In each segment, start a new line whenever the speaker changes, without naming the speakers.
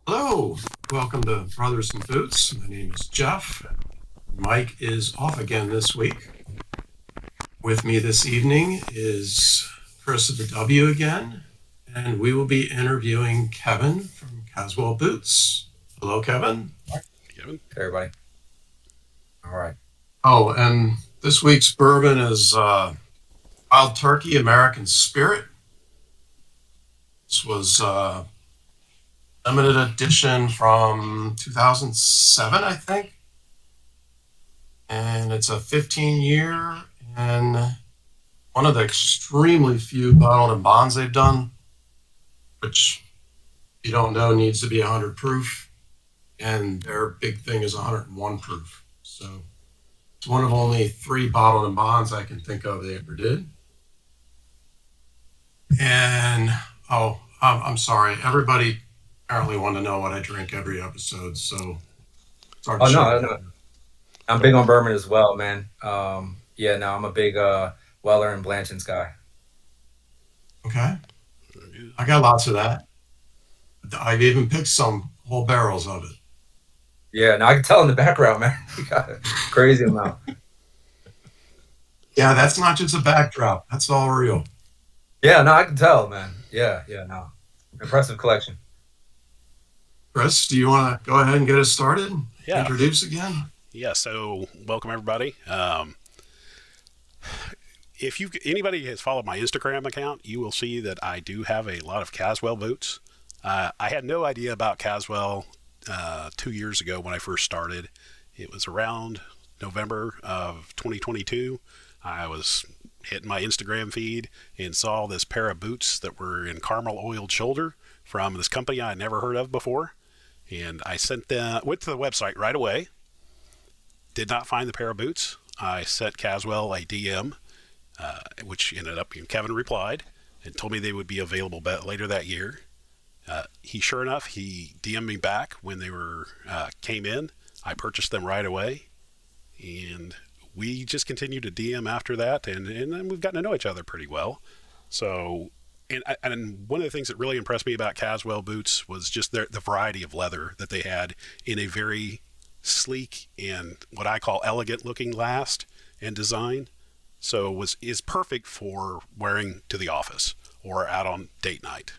Hello, welcome to Brothers and Boots. My name is Jeff. Mike is off again this week. With me this evening is Chris of the W again, and we will be interviewing Kevin from Caswell Boots. Hello, Kevin.
Kevin?
Hey, everybody. All right.
Oh, and this week's bourbon is Wild Turkey American Spirit. This was limited edition from 2007, I think. And it's a 15-year and one of the extremely few bottled and bonds they've done, which if you don't know needs to be 100 proof. And their big thing is 101 proof. So it's one of only three bottled and bonds I can think of they ever did. And I'm sorry, everybody apparently wanted to know what I drink every episode, so it's hard to
Oh
show
no,
you.
no, I'm big on bourbon as well, man. Yeah, no, I'm a big Weller and Blanton's guy.
Okay, I got lots of that. I've even picked some whole barrels of it.
Yeah, no, I can tell in the background, man. You got a crazy amount.
Yeah, that's not just a backdrop. That's all real.
Yeah, no, I can tell, man. Yeah, yeah, no, impressive collection.
Chris, do you want to go ahead and get us started?
Yeah.
Introduce again?
Yeah. So, welcome everybody. If you anybody has followed my Instagram account, you will see that I do have a lot of Caswell boots. I had no idea about Caswell 2 years ago when I first started. It was around November of 2022. I was hitting my Instagram feed and saw this pair of boots that were in caramel oiled shoulder from this company I had never heard of before. And I went to the website right away. Did not find the pair of boots. I sent Caswell a DM, which ended up being Kevin replied and told me they would be available later that year. Sure enough, he DM'd me back when they were came in. I purchased them right away, and we just continued to DM after that, and then we've gotten to know each other pretty well. So, and one of the things that really impressed me about Caswell boots was just the variety of leather that they had in a very sleek and what I call elegant looking last and design. So is perfect for wearing to the office or out on date night.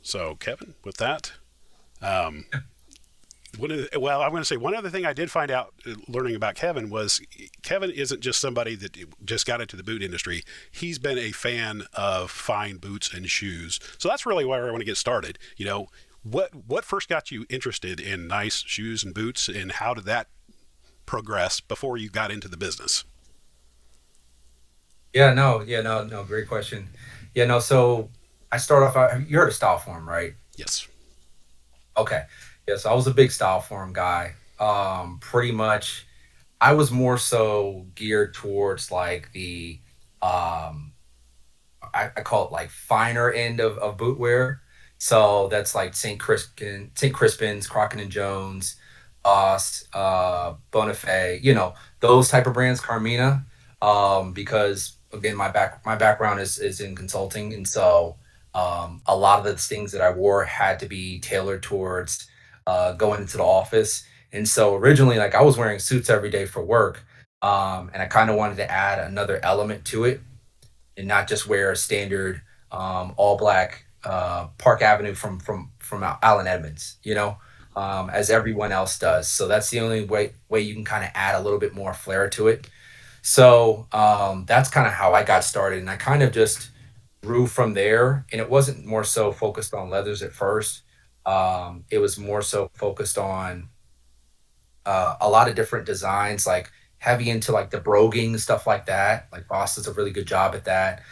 So Kevin, with that, um, I'm going to say one other thing I did find out learning about Kevin was Kevin isn't just somebody that just got into the boot industry. He's been a fan of fine boots and shoes. So that's really where I want to get started. What first got you interested in nice shoes and boots, and how did that progress before you got into the business?
Yeah, no, great question. Yeah, no, so I start off. You heard of style form, right?
Yes.
Okay. Yeah, so I was a big style form guy. Pretty much, I was more so geared towards like the um I call it like finer end of boot wear. So that's like St. Crispin's, Crockett and Jones, Ost, Bonafé, those type of brands, Carmina. Because again, my background is in consulting, and so a lot of the things that I wore had to be tailored towards going into the office. And so originally, like I was wearing suits every day for work, and I kind of wanted to add another element to it and not just wear a standard all black Park Avenue from Allen Edmonds, as everyone else does. So that's the only way you can kind of add a little bit more flair to it. So that's kind of how I got started, and I kind of just grew from there. And it wasn't more so focused on leathers at first. It was more so focused on a lot of different designs, like heavy into like the broguing stuff like that. Like Boss does a really good job at that.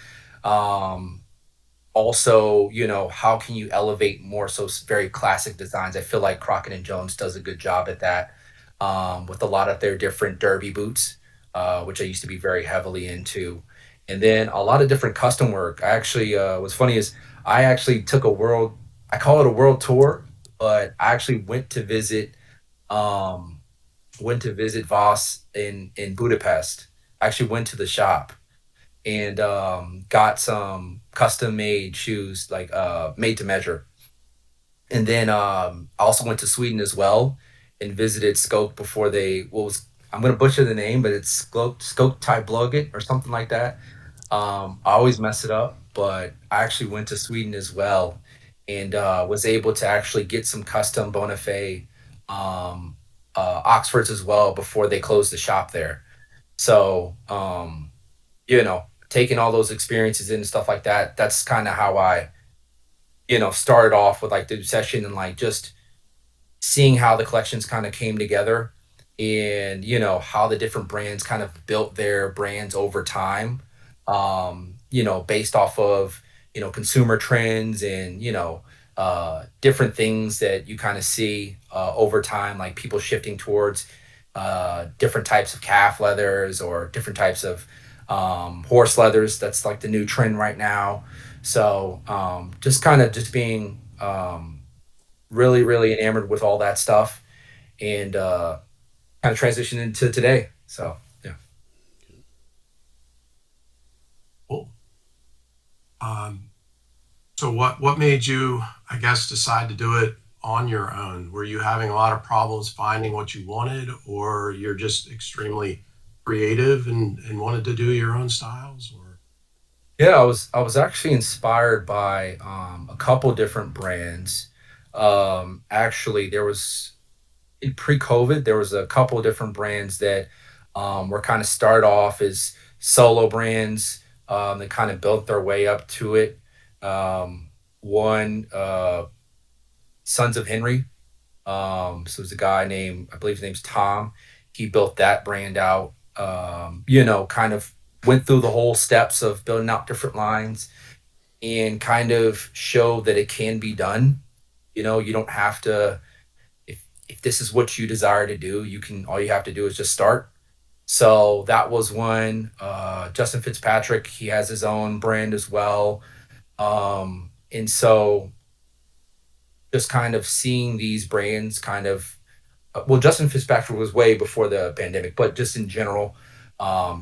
Um, Also, how can you elevate more so very classic designs? I feel like Crockett and Jones does a good job at that with a lot of their different derby boots, which I used to be very heavily into. And then a lot of different custom work. I actually, what's funny is I actually took I call it a world tour, but I actually um, went to visit Voss in Budapest. I actually went to the shop and got some custom made shoes, like made to measure. And then I also went to Sweden as well and visited Skoke before they what was I'm gonna butcher the name, but it's Skoke Tai Bloget or something like that. I always mess it up, but I actually went to Sweden as well and was able to actually get some custom Bonafé um, Oxfords as well before they closed the shop there. So, taking all those experiences and stuff like that, that's kind of how I, started off with like the session and like just seeing how the collections kind of came together and how the different brands kind of built their brands over time, based off of consumer trends and different things that you kind of see over time, like people shifting towards different types of calf leathers or different types of horse leathers. That's like the new trend right now. So just kind of just being really, really enamored with all that stuff and kind of transition into today. So yeah.
Cool. Um, so what made you, I guess, decide to do it on your own? Were you having a lot of problems finding what you wanted, or you're just extremely creative and wanted to do your own styles? Or
Yeah, I was actually inspired by a couple different brands. Actually, there was in pre-COVID, there was a couple different brands that were kind of started off as solo brands that kind of built their way up to it. One, Sons of Henry. So there's a guy named, I believe his name's Tom. He built that brand out. Kind of went through the whole steps of building out different lines and kind of showed that it can be done. You don't have to if this is what you desire to do, you can all you have to do is just start. So that was one. Justin Fitzpatrick, he has his own brand as well. And so just kind of seeing these brands kind of well, Justin Fitzpatrick was way before the pandemic, but just in general,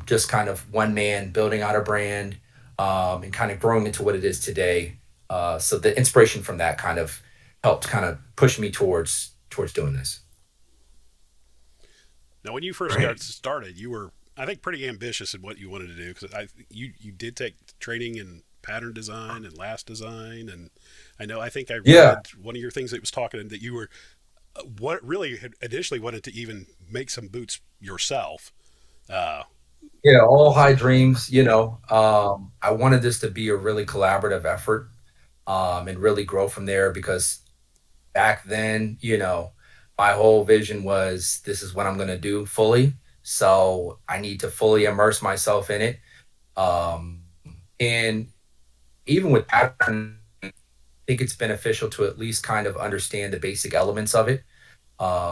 just kind of one man building out a brand and kind of growing into what it is today. So the inspiration from that kind of helped kind of push me towards doing this.
Now, when you first got
great.
started, you were, I think, pretty ambitious in what you wanted to do because you did take training in pattern design and last design, and I think I
Yeah,
read one of your things that was talking that you were what really had initially wanted to even make some boots yourself. Uh,
yeah, all high dreams. I wanted this to be a really collaborative effort and really grow from there because back then, my whole vision was this is what I'm going to do fully. So I need to fully immerse myself in it. Um, and even with pattern, I think it's beneficial to at least kind of understand the basic elements of it,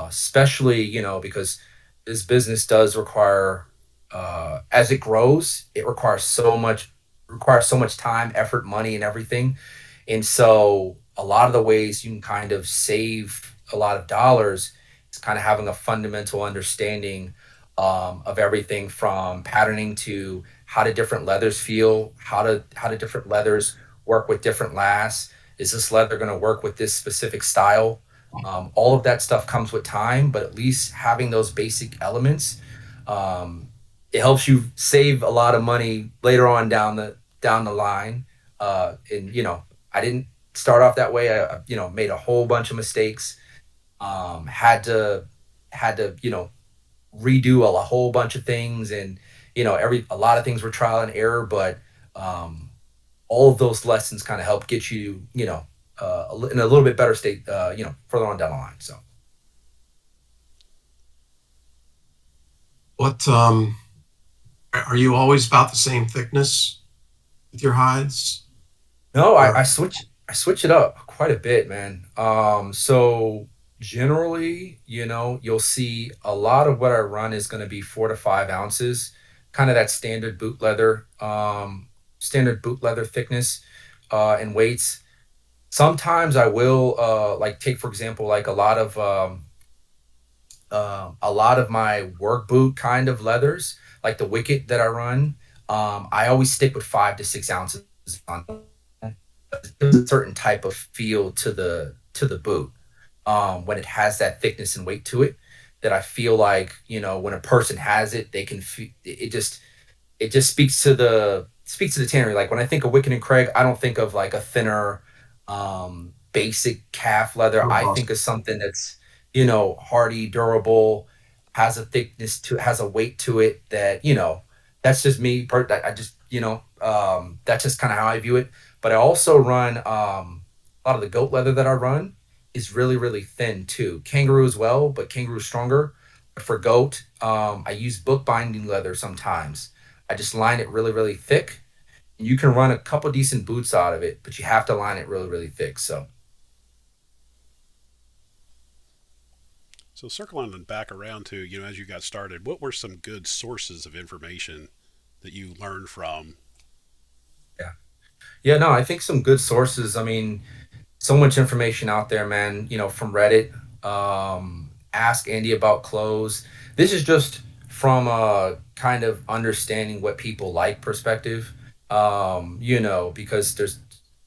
especially, because this business does require, as it grows, it requires so much time, effort, money, and everything. And so a lot of the ways you can kind of save a lot of dollars is kind of having a fundamental understanding of everything from patterning to how do different leathers feel, how do different leathers work with different lasts. Is this leather going to work with this specific style? All of that stuff comes with time, but at least having those basic elements, um, it helps you save a lot of money later on down the line. And I didn't start off that way. I made a whole bunch of mistakes. Had to redo a whole bunch of things, and every a lot of things were trial and error. But um, all of those lessons kind of help get you in a little bit better state. Further on down the line. So
What are you always about the same thickness with your hides?
no, I
Or
switch it up quite a bit, man. So generally, you'll see a lot of what I run is going to be 4 to 5 ounces, kind of that standard boot leather thickness and weights. Sometimes I will like take for example like a lot of my work boot kind of leathers, like the Wicket that I run. I always stick with 5 to 6 ounces on a certain type of feel to to the boot when it has that thickness and weight to it. That I feel like when a person has it, they can feel it. Just speaks to the tannery. Like when I think of Wicked and Craig, I don't think of like a thinner, basic calf leather. I think of something that's hardy, durable, has a thickness to, has a weight to it. That that's just me. I just that's just kind of how I view it. But I also run a lot of the goat leather that I run is really really thin too. Kangaroo as well, but kangaroo stronger. For goat, I use book binding leather sometimes. I just line it really, really thick. You can run a couple decent boots out of it, but you have to line it really, really thick. So,
So circling back around to, as you got started, what were some good sources of information that you learned from?
yeah. Yeah, no, I think some good sources. I mean, so much information out there, man, from Reddit. Ask Andy about clothes. This is just from a kind of understanding what people like perspective. Because there's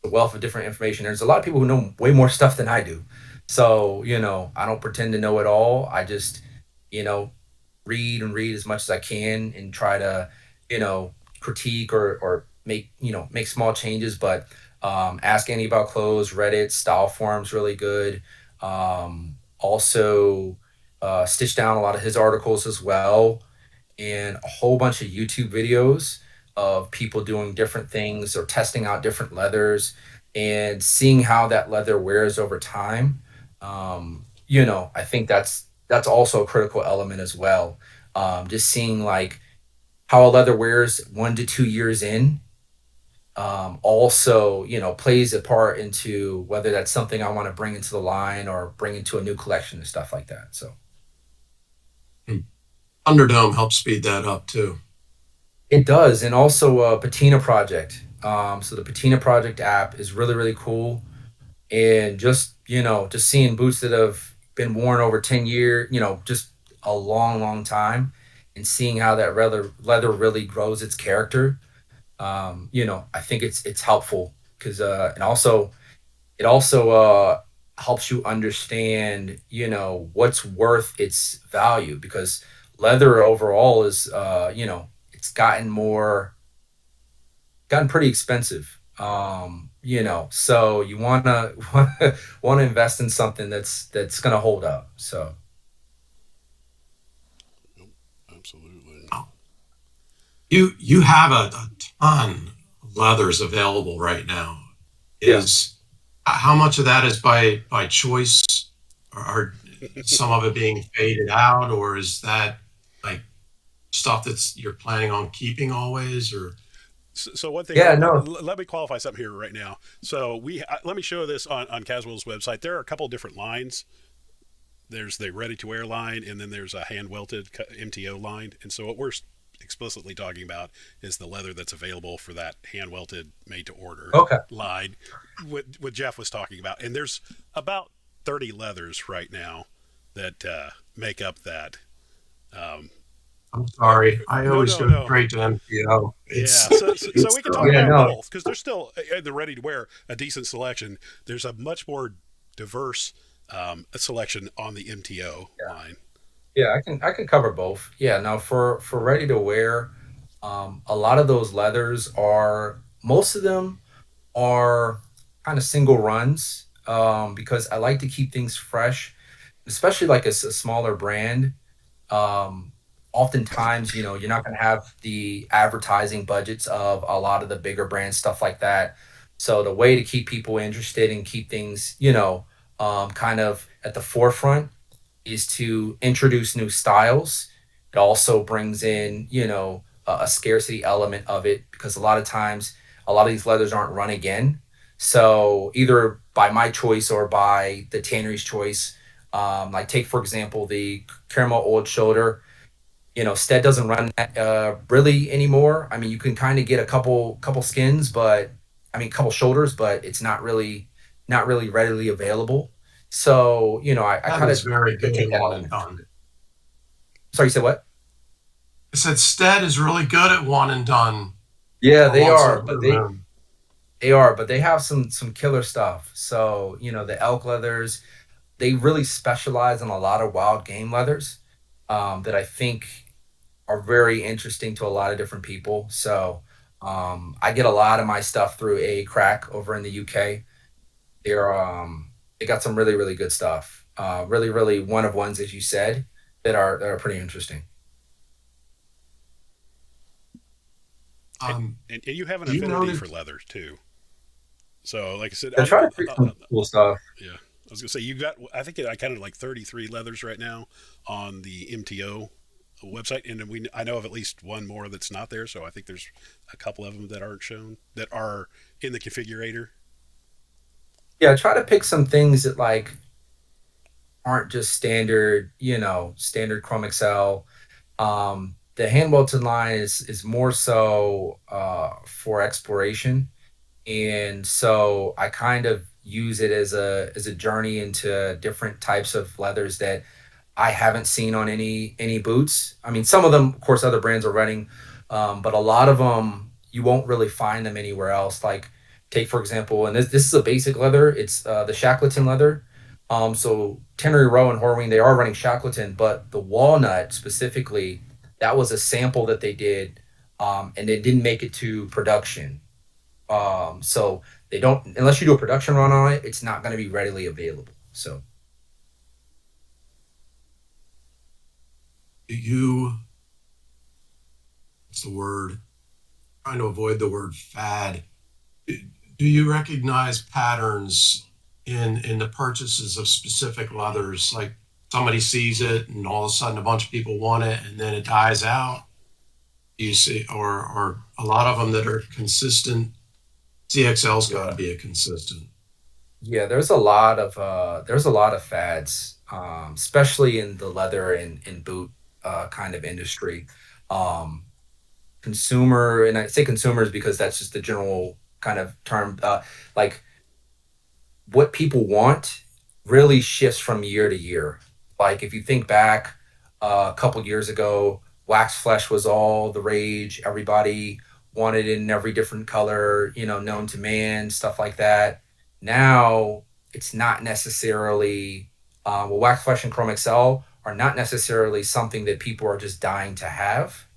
a wealth of different information. There's a lot of people who know way more stuff than I do. So, I don't pretend to know it all. I just, you know, read and read as much as I can and try to, critique or make small changes. But ask Andy about clothes, Reddit, style forums, really good. Also, stitch down a lot of his articles as well, and a whole bunch of YouTube videos of people doing different things or testing out different leathers and seeing how that leather wears over time. I think that's also a critical element as well. Just seeing like how a leather wears 1 to 2 years in, also plays a part into whether that's something I want to bring into the line or bring into a new collection and stuff like that. So
Underdome helps speed that up too.
it does, and also Patina Project. So the Patina Project app is really really cool, and just seeing boots that have been worn over 10 years, just a long long time, and seeing how that leather really grows its character. I think it's helpful because and also it also helps you understand what's worth its value, because leather overall is it's gotten pretty expensive. So you wanna wanna invest in something that's gonna hold up. So
Absolutely.
You have a ton of leathers available right now.
yeah.
Is how much of that is by choice, or are some of it being faded out, or is that like stuff that's you're planning on keeping always, or
So one thing,
Yeah, no.
let me qualify something here right now. So let me show this on Caswell's website. There are a couple different lines. There's the ready to wear line, and then there's a hand welted MTO line. And so what we're explicitly talking about is the leather that's available for that hand welted made to order
Okay.
line. What Jeff was talking about, and there's about 30 leathers right now that make up that. Um,
I'm sorry, I
no,
always
no,
go
no.
straight to MPO.
Yeah,
It's
so we can talk
Yeah,
about
no.
both because there's still the ready to wear a decent selection. There's a much more diverse selection on the MTO
Yeah.
line.
Yeah, I can cover both. Yeah, now for ready to wear, a lot of those leathers are most of them are kind of single runs, because I like to keep things fresh, especially like a smaller brand. um, Oftentimes, you're not going to have the advertising budgets of a lot of the bigger brands, stuff like that. So the way to keep people interested and keep things, kind of at the forefront is to introduce new styles. It also brings in, a scarcity element of it, because a lot of times, a lot of these leathers aren't run again. So either by my choice or by the tannery's choice, like take for example the caramel old shoulder. Stead doesn't run that really anymore. I mean, you can kind of get a couple skins, but I mean, couple shoulders, but it's not really readily available. So I
that
kind
is
of
very good
take
at
that
one and
element out of
done.
it. Sorry, you said what?
I said Stead is really good at one and done
Yeah,
for
they
once in a
are,
blue
but they
moon.
They are, but they have some killer stuff. So, the elk leathers, they really specialize in a lot of wild game leathers that I think are very interesting to a lot of different people. So, I get a lot of my stuff through a crack over in the UK. They got some really really good stuff. Really really one of ones, as you said, that are pretty interesting.
And,
Um,
and you have an
do you
affinity for
notice?
leathers too. So, like I said,
I try to pick some cool stuff.
yeah, I was gonna say you got. I think I counted like 33 leathers right now on the MTO website, and I know of at least one more that's not there. So I think there's a couple of them that aren't shown that are in the configurator.
Yeah, I try to pick some things that like aren't just standard, standard Chrome Excel. The hand welted line is more so for exploration, and so I kind of use it as a journey into different types of leathers that I haven't seen on any boots. I mean, some of them, of course, other brands are running, but a lot of them you won't really find them anywhere else. Like, take for example, and this is a basic leather. It's the Shackleton leather. So Tannery Row and Horween, they are running Shackleton, but the walnut specifically, that was a sample that they did, and they didn't make it to production. So they don't, unless you do a production run on it, it's not going to be readily available. So
Do you, what's the word? Trying to avoid the word fad. Do you recognize patterns in the purchases of specific leathers? Like somebody sees it and all of a sudden a bunch of people want it and then it dies out. You see, or a lot of them that are consistent. CXL's got to
yeah,
be a consistent.
yeah, there's a lot of fads, especially in the leather and boot kind of industry. Um, Consumer, and I say consumers because that's just the general kind of term. Like, what people want really shifts from year to year. Like, if you think back a couple years ago, wax flesh was all the rage. Everybody wanted it in every different color, known to man, stuff like that. Now it's not necessarily, well, wax flesh and chrome excel are not necessarily something that people are just dying to have,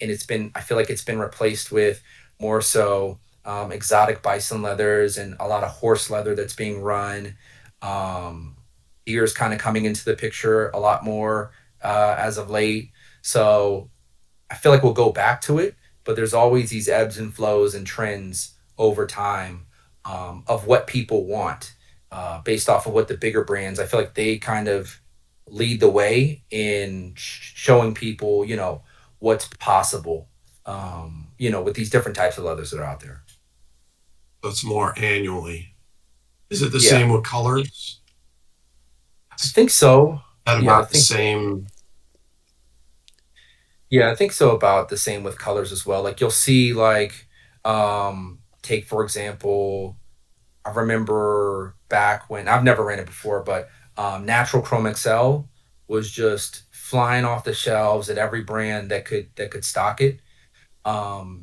and I feel like it's been replaced with more so exotic bison leathers and a lot of horse leather that's being run. Um, Deer's kind of coming into the picture a lot more as of late. So I feel like we'll go back to it, but there's always these ebbs and flows and trends over time, of what people want, based off of what the bigger brands. I feel like they kind of lead the way in showing people, what's possible, with these different types of leathers that are out there.
So it's more annually. Is it the
Yeah,
same with colors?
I
Is
think so.
that
Yeah, I
about the
think
same?
Yeah, I think so about the same with colors as well. Like, you'll see, like, take for example, I remember back when I've never ran it before, but Natural Chrome XL was just flying off the shelves at every brand that could stock it.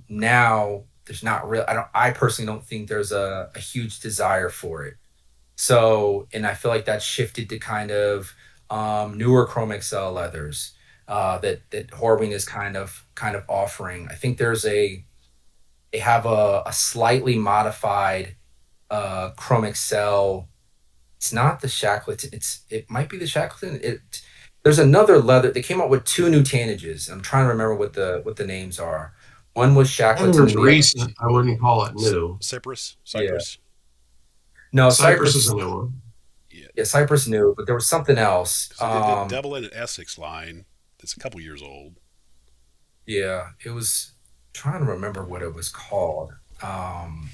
Now there's not real. I personally don't think there's a huge desire for it. So, and I feel like that's shifted to kind of newer Chrome XL leathers that Horween is kind of offering. I think they have a slightly modified Chrome XL. It's not the Shackleton. It might be the Shackleton. There's another leather. They came out with two new tannages. I'm trying to remember what the names are. One was
I think it
Shackleton,
was
and the other,
recent. I wouldn't call it new.
Cypress,
yeah,
Cypress.
no,
Cypress is a
Cypress.
new one.
Yeah,
Yeah, Cypress new, but there was something else.
because they did the Double N Essex line. That's a couple years old.
Yeah, it was, trying to remember what it was called. Um,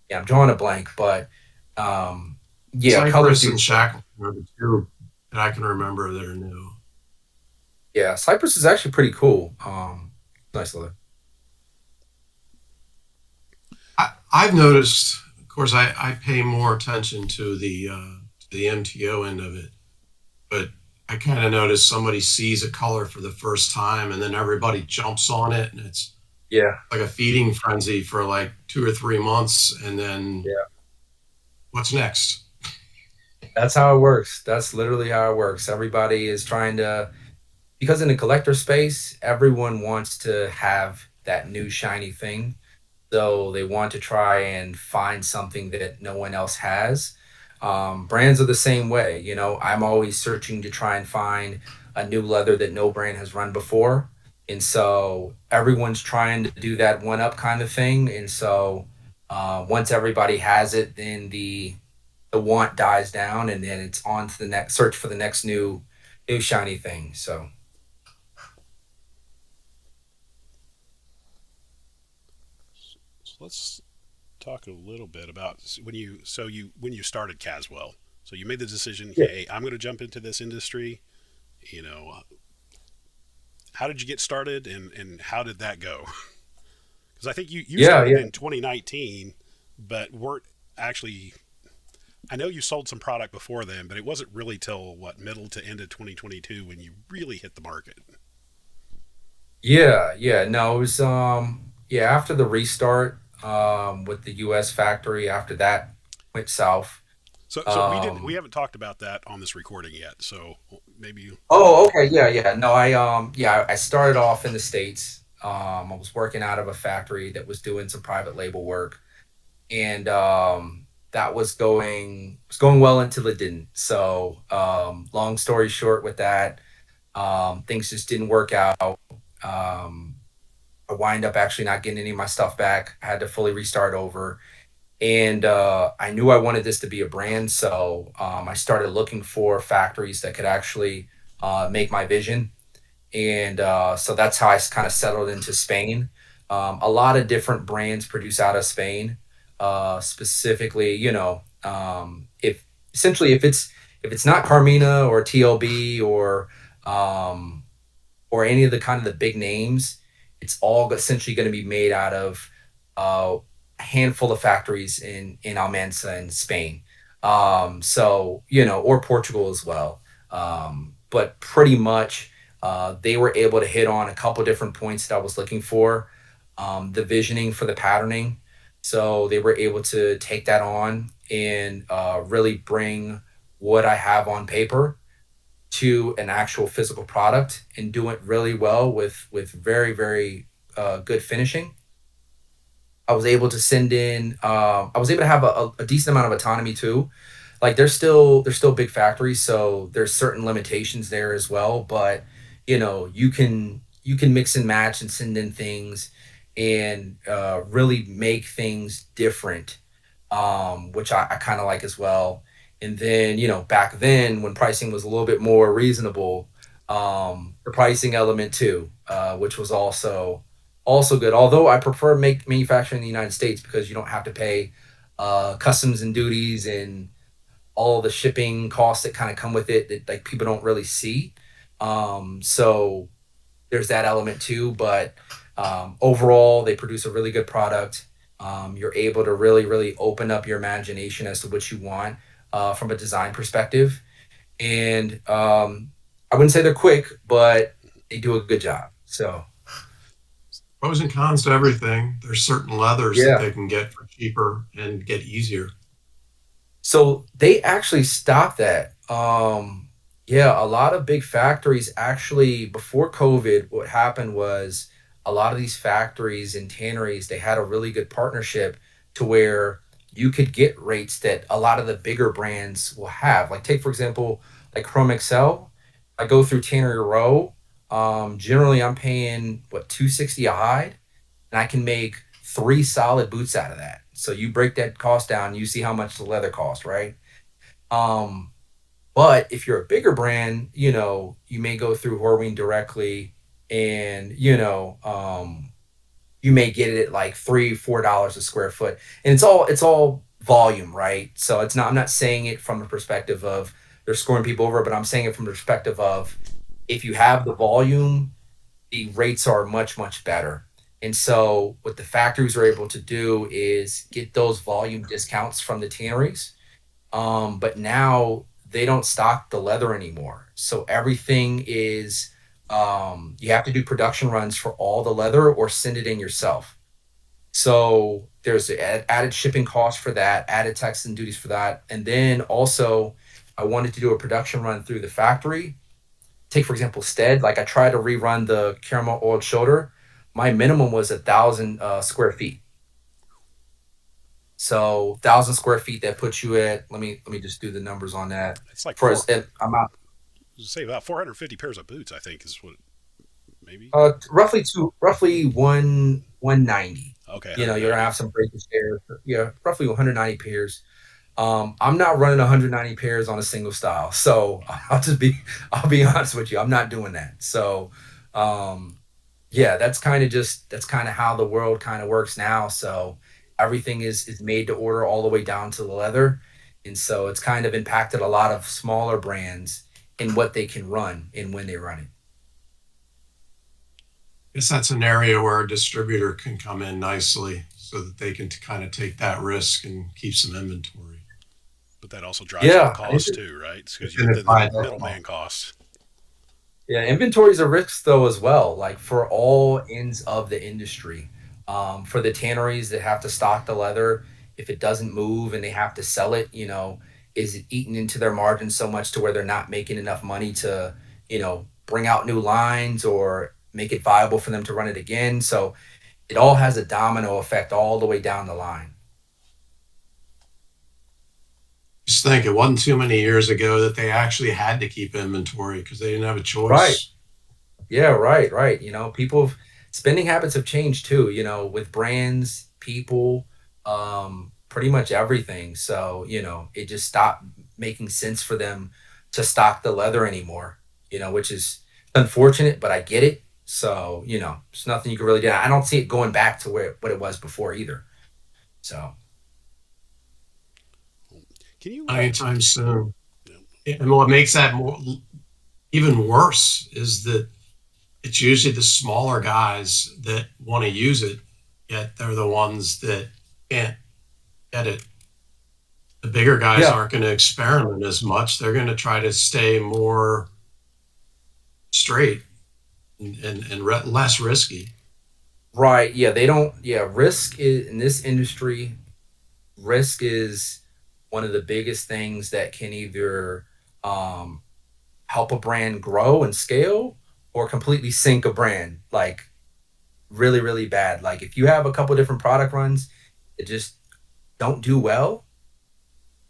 yeah, I'm drawing a blank, but yeah, colors
Cypress
do.
and Shackleton are the two that I can remember that are new.
Yeah, Cypress is actually pretty cool. Nice leather.
I've noticed, of course, I pay more attention to the MTO end of it, but I kind of notice somebody sees a color for the first time and then everybody jumps on it and it's
Yeah,
like a feeding frenzy for like 2 or 3 months, and then
Yeah.
what's next?
That's how it works. That's literally how it works. Everybody is trying to, because in the collector space, everyone wants to have that new shiny thing. So they want to try and find something that no one else has. Brands are the same way. I'm always searching to try and find a new leather that no brand has run before. And so everyone's trying to do that one up kind of thing. And so once everybody has it, then the want dies down, and then it's on to the next search for the next new shiny thing. So
So let's talk a little bit about when you started Caswell. So you made the decision,
yeah.
hey, I'm going to jump into this industry. You know, how did you get started, and how did that go? Because I think you
Yeah,
started
yeah.
in 2019, but weren't actually. I know you sold some product before then, but it wasn't really till what, middle to end of 2022 when you really hit the market.
Yeah, yeah. No, it was yeah, after the restart with the US factory, after that went south.
So we
Um
haven't talked about that on this recording yet. So maybe you.
oh, okay. Yeah, yeah. No, I started off in the States. I was working out of a factory that was doing some private label work, and that was going well until it didn't. So, long story short with that, things just didn't work out. Um I wind up actually not getting any of my stuff back. I had to fully restart over. And I knew I wanted this to be a brand. So I started looking for factories that could actually make my vision. And so that's how I kind of settled into Spain. A lot of different brands produce out of Spain. Specifically, if essentially if it's not Carmina or TLB um, or any of the kind of the big names, it's all essentially going to be made out of a handful of factories in Almansa in Spain. So or Portugal as well. But pretty much, they were able to hit on a couple different points that I was looking for. The visioning for the patterning, so they were able to take that on and really bring what I have on paper to an actual physical product and do it really well with very very good finishing. I was able to send in. I was able to have a decent amount of autonomy too. Like they're still big factories, so there's certain limitations there as well. But you can mix and match and send in things and really make things different, which I kind of like as well. And then, back then when pricing was a little bit more reasonable, the pricing element too, which was also good. Although I prefer make manufacturing in the United States because you don't have to pay customs and duties and all the shipping costs that kind of come with it that like people don't really see. So there's that element too. But overall, they produce a really good product. You're able to really, really open up your imagination as to what you want from a design perspective. And I wouldn't say they're quick, but they do a good job. So,
Pros and cons to everything. There's certain leathers that
yeah.
they can get for cheaper and get easier.
So they actually stopped that. Yeah, a lot of big factories actually before COVID, what happened was a lot of these factories and tanneries, they had a really good partnership to where you could get rates that a lot of the bigger brands will have. Like take for example, like Chrome Excel. I go through Tannery Row. Generally I'm paying what 260 a hide, and I can make three solid boots out of that. So you break that cost down, you see how much the leather costs, right? Um, but if you're a bigger brand, you may go through Horween directly, and you may get it at like $3, $4 a square foot, and it's all volume, right? So it's not. I'm not saying it from the perspective of they're scoring people over, but I'm saying it from the perspective of if you have the volume, the rates are much much better. And so what the factories are able to do is get those volume discounts from the tanneries, but now they don't stock the leather anymore. So everything is you have to do production runs for all the leather or send it in yourself. So there's added shipping costs for that, added taxes and duties for that, and then also I wanted to do a production run through the factory. Take for example Stead. Like I tried to rerun the caramel oiled shoulder. My minimum was 1,000 square feet. So 1,000 square feet, that puts you at, let me just do the numbers on that.
It's like
For
four.
as I'm out
Say about 450 pairs of boots. I think is what maybe.
roughly roughly 190.
Okay,
You're gonna
190.
have some breakage there. Yeah, roughly 190 pairs. I'm not running 190 pairs on a single style. So I'll be honest with you. I'm not doing that. So um, yeah, that's kind of how the world kind of works now. So everything is made to order all the way down to the leather. And so it's kind of impacted a lot of smaller brands in what they can run and when they run it.
Guess that's an area where a distributor can come in nicely so that they can kind of take that risk and keep some inventory.
But that also drives up
Yeah,
costs too, right? Because you
And
have
if
the
I don't know.
middleman costs.
yeah, inventory is a risk though as well. Like for all ends of the industry, for the tanneries that have to stock the leather, if it doesn't move and they have to sell it, is it eating into their margins so much to where they're not making enough money to, bring out new lines or make it viable for them to run it again? So it all has a domino effect all the way down the line.
Just think, it wasn't too many years ago that they actually had to keep inventory because they didn't have a
Right.
choice.
Yeah, right, right. People spending habits have changed too, with brands, people, pretty much everything. So, it just stopped making sense for them to stock the leather anymore, which is unfortunate, but I get it. So, it's nothing you can really do. I don't see it going back to where what it was before either. So,
Can you?
Anytime soon. And what makes that more even worse is that it's usually the smaller guys that want to use it, yet they're the ones that can't get it. The bigger guys
yeah,
aren't going to experiment as much. They're going to try to stay more straight and less risky.
right. Yeah, they don't, yeah, risk is in this industry, risk is one of the biggest things that can either um, help a brand grow and scale or completely sink a brand like really really bad. Like if you have a couple different product runs that just don't do well,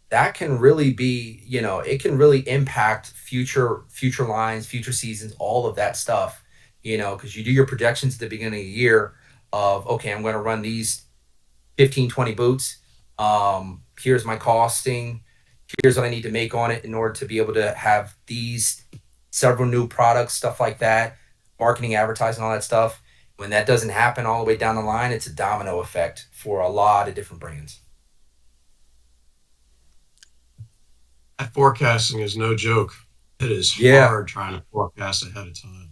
that can really be, it can really impact future lines, future seasons, all of that stuff. Because you do your projections at the beginning of the year of, okay, I'm going to run these 15, 20 boots. Here's my costing, here's what I need to make on it in order to be able to have these several new products, stuff like that, marketing, advertising, all that stuff. When that doesn't happen all the way down the line, it's a domino effect for a lot of different brands.
That forecasting is no joke. It is
Yeah.
hard trying to forecast ahead of time.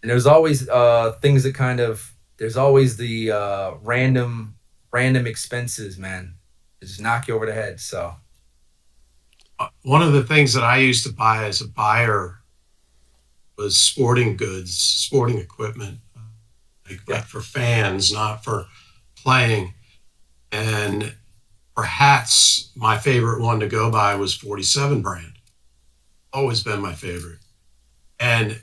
And there's always things that there's always the random expenses, man. That just knock you over the head. So
One of the things that I used to buy as a buyer was sporting goods, sporting equipment, like
yeah.
for fans, not for playing. And for hats, my favorite one to go by was 47 brand. Always been my favorite. And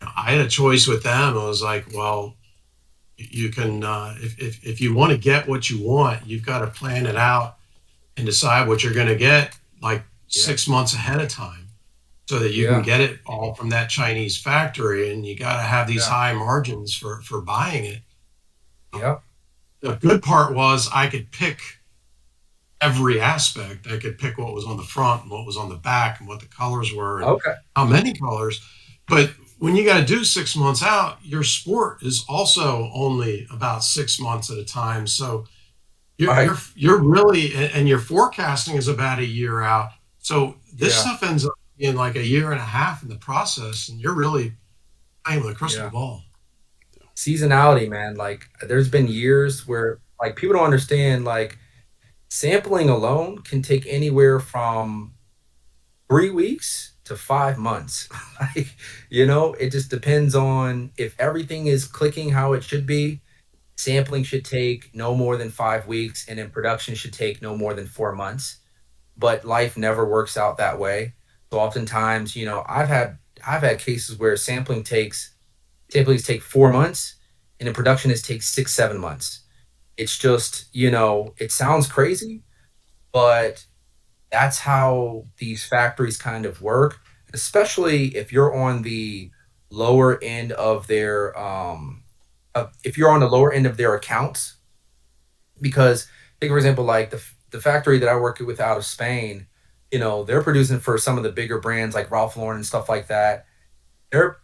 I had a choice with them. I was like, well, you can, if you want to get what you want, you've got to plan it out and decide what you're going to get like
Yeah.
6 months ahead of time so that you can
Yeah.
get it all from that Chinese factory. And you got to have these
Yeah.
high margins for buying it.
Yeah.
The good part was I could pick every aspect. I could pick what was on the front and what was on the back and what the colors were and
Okay.
how many colors. But when you got to do 6 months out, your sport is also only about 6 months at a time. So
All right.
you're really, and your forecasting is about a year out. So this
Yeah.
stuff ends up being like a year and a half in the process, and you're really playing with a crystal
Yeah.
ball.
Seasonality, man. Like there's been years where like people don't understand like sampling alone can take anywhere from 3 weeks to 5 months. Like, it just depends on if everything is clicking how it should be. sampling should take no more than 5 weeks, and then production should take no more than 4 months. But life never works out that way. So oftentimes, I've had cases where samplings take 4 months, and then production is takes 6, 7 months. It's just, it sounds crazy, but that's how these factories kind of work, especially if you're on the lower end of their if you're on the lower end of their accounts. Because take for example, like the factory that I work with out of Spain, they're producing for some of the bigger brands like Ralph Lauren and stuff like that. They're,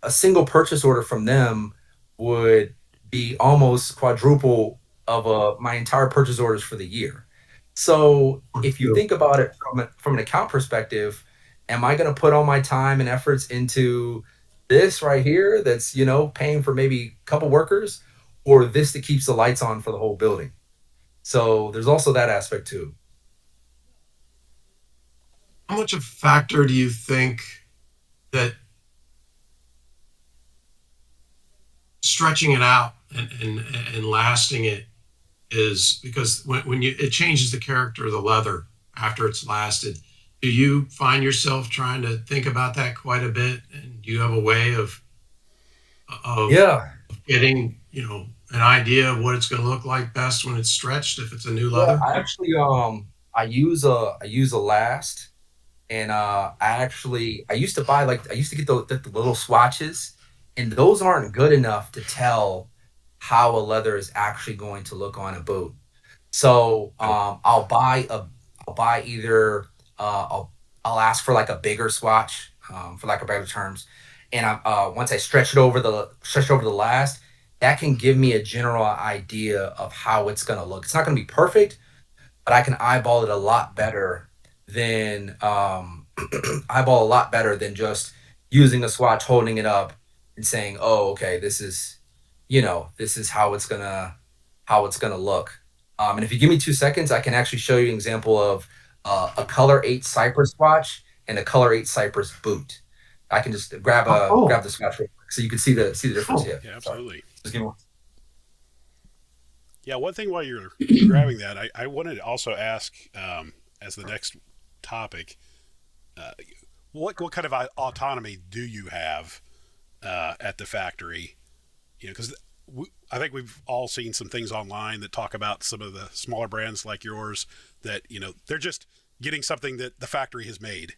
a single purchase order from them would be almost quadruple of my entire purchase orders for the year. So if you think about it from an account perspective, am I going to put all my time and efforts into this right here that's, paying for maybe a couple workers, or this that keeps the lights on for the whole building? So there's also that aspect too.
How much of a factor do you think that stretching it out and lasting it is? Because when it changes the character of the leather after it's lasted. Do you find yourself trying to think about that quite a bit? And do you have a way of
Yeah.
getting, an idea of what it's going to look like best when it's stretched if it's a new
Yeah,
leather?
I actually I use a last, and I used to get the little swatches, and those aren't good enough to tell how a leather is actually going to look on a boot. So I'll buy either I'll ask for like a bigger swatch, for lack of better terms, and once I stretch it over the last, that can give me a general idea of how it's gonna look. It's not gonna be perfect, but I can than eyeball a lot better than just using a swatch, holding it up, and saying, "Oh, okay, this is how it's gonna look." And if you give me 2 seconds, I can actually show you an example of a color eight cypress swatch and a color eight cypress boot. I can just
Oh,
grab
cool.
the swatch real quick so you can see the difference
Cool.
here.
Yeah,
Sorry,
absolutely.
just give me one.
Yeah, one thing while you're grabbing that, I wanted to also ask, as the next topic, uh, what kind of autonomy do you have at the factory? Because I think we've all seen some things online that talk about some of the smaller brands like yours that they're just getting something that the factory has made.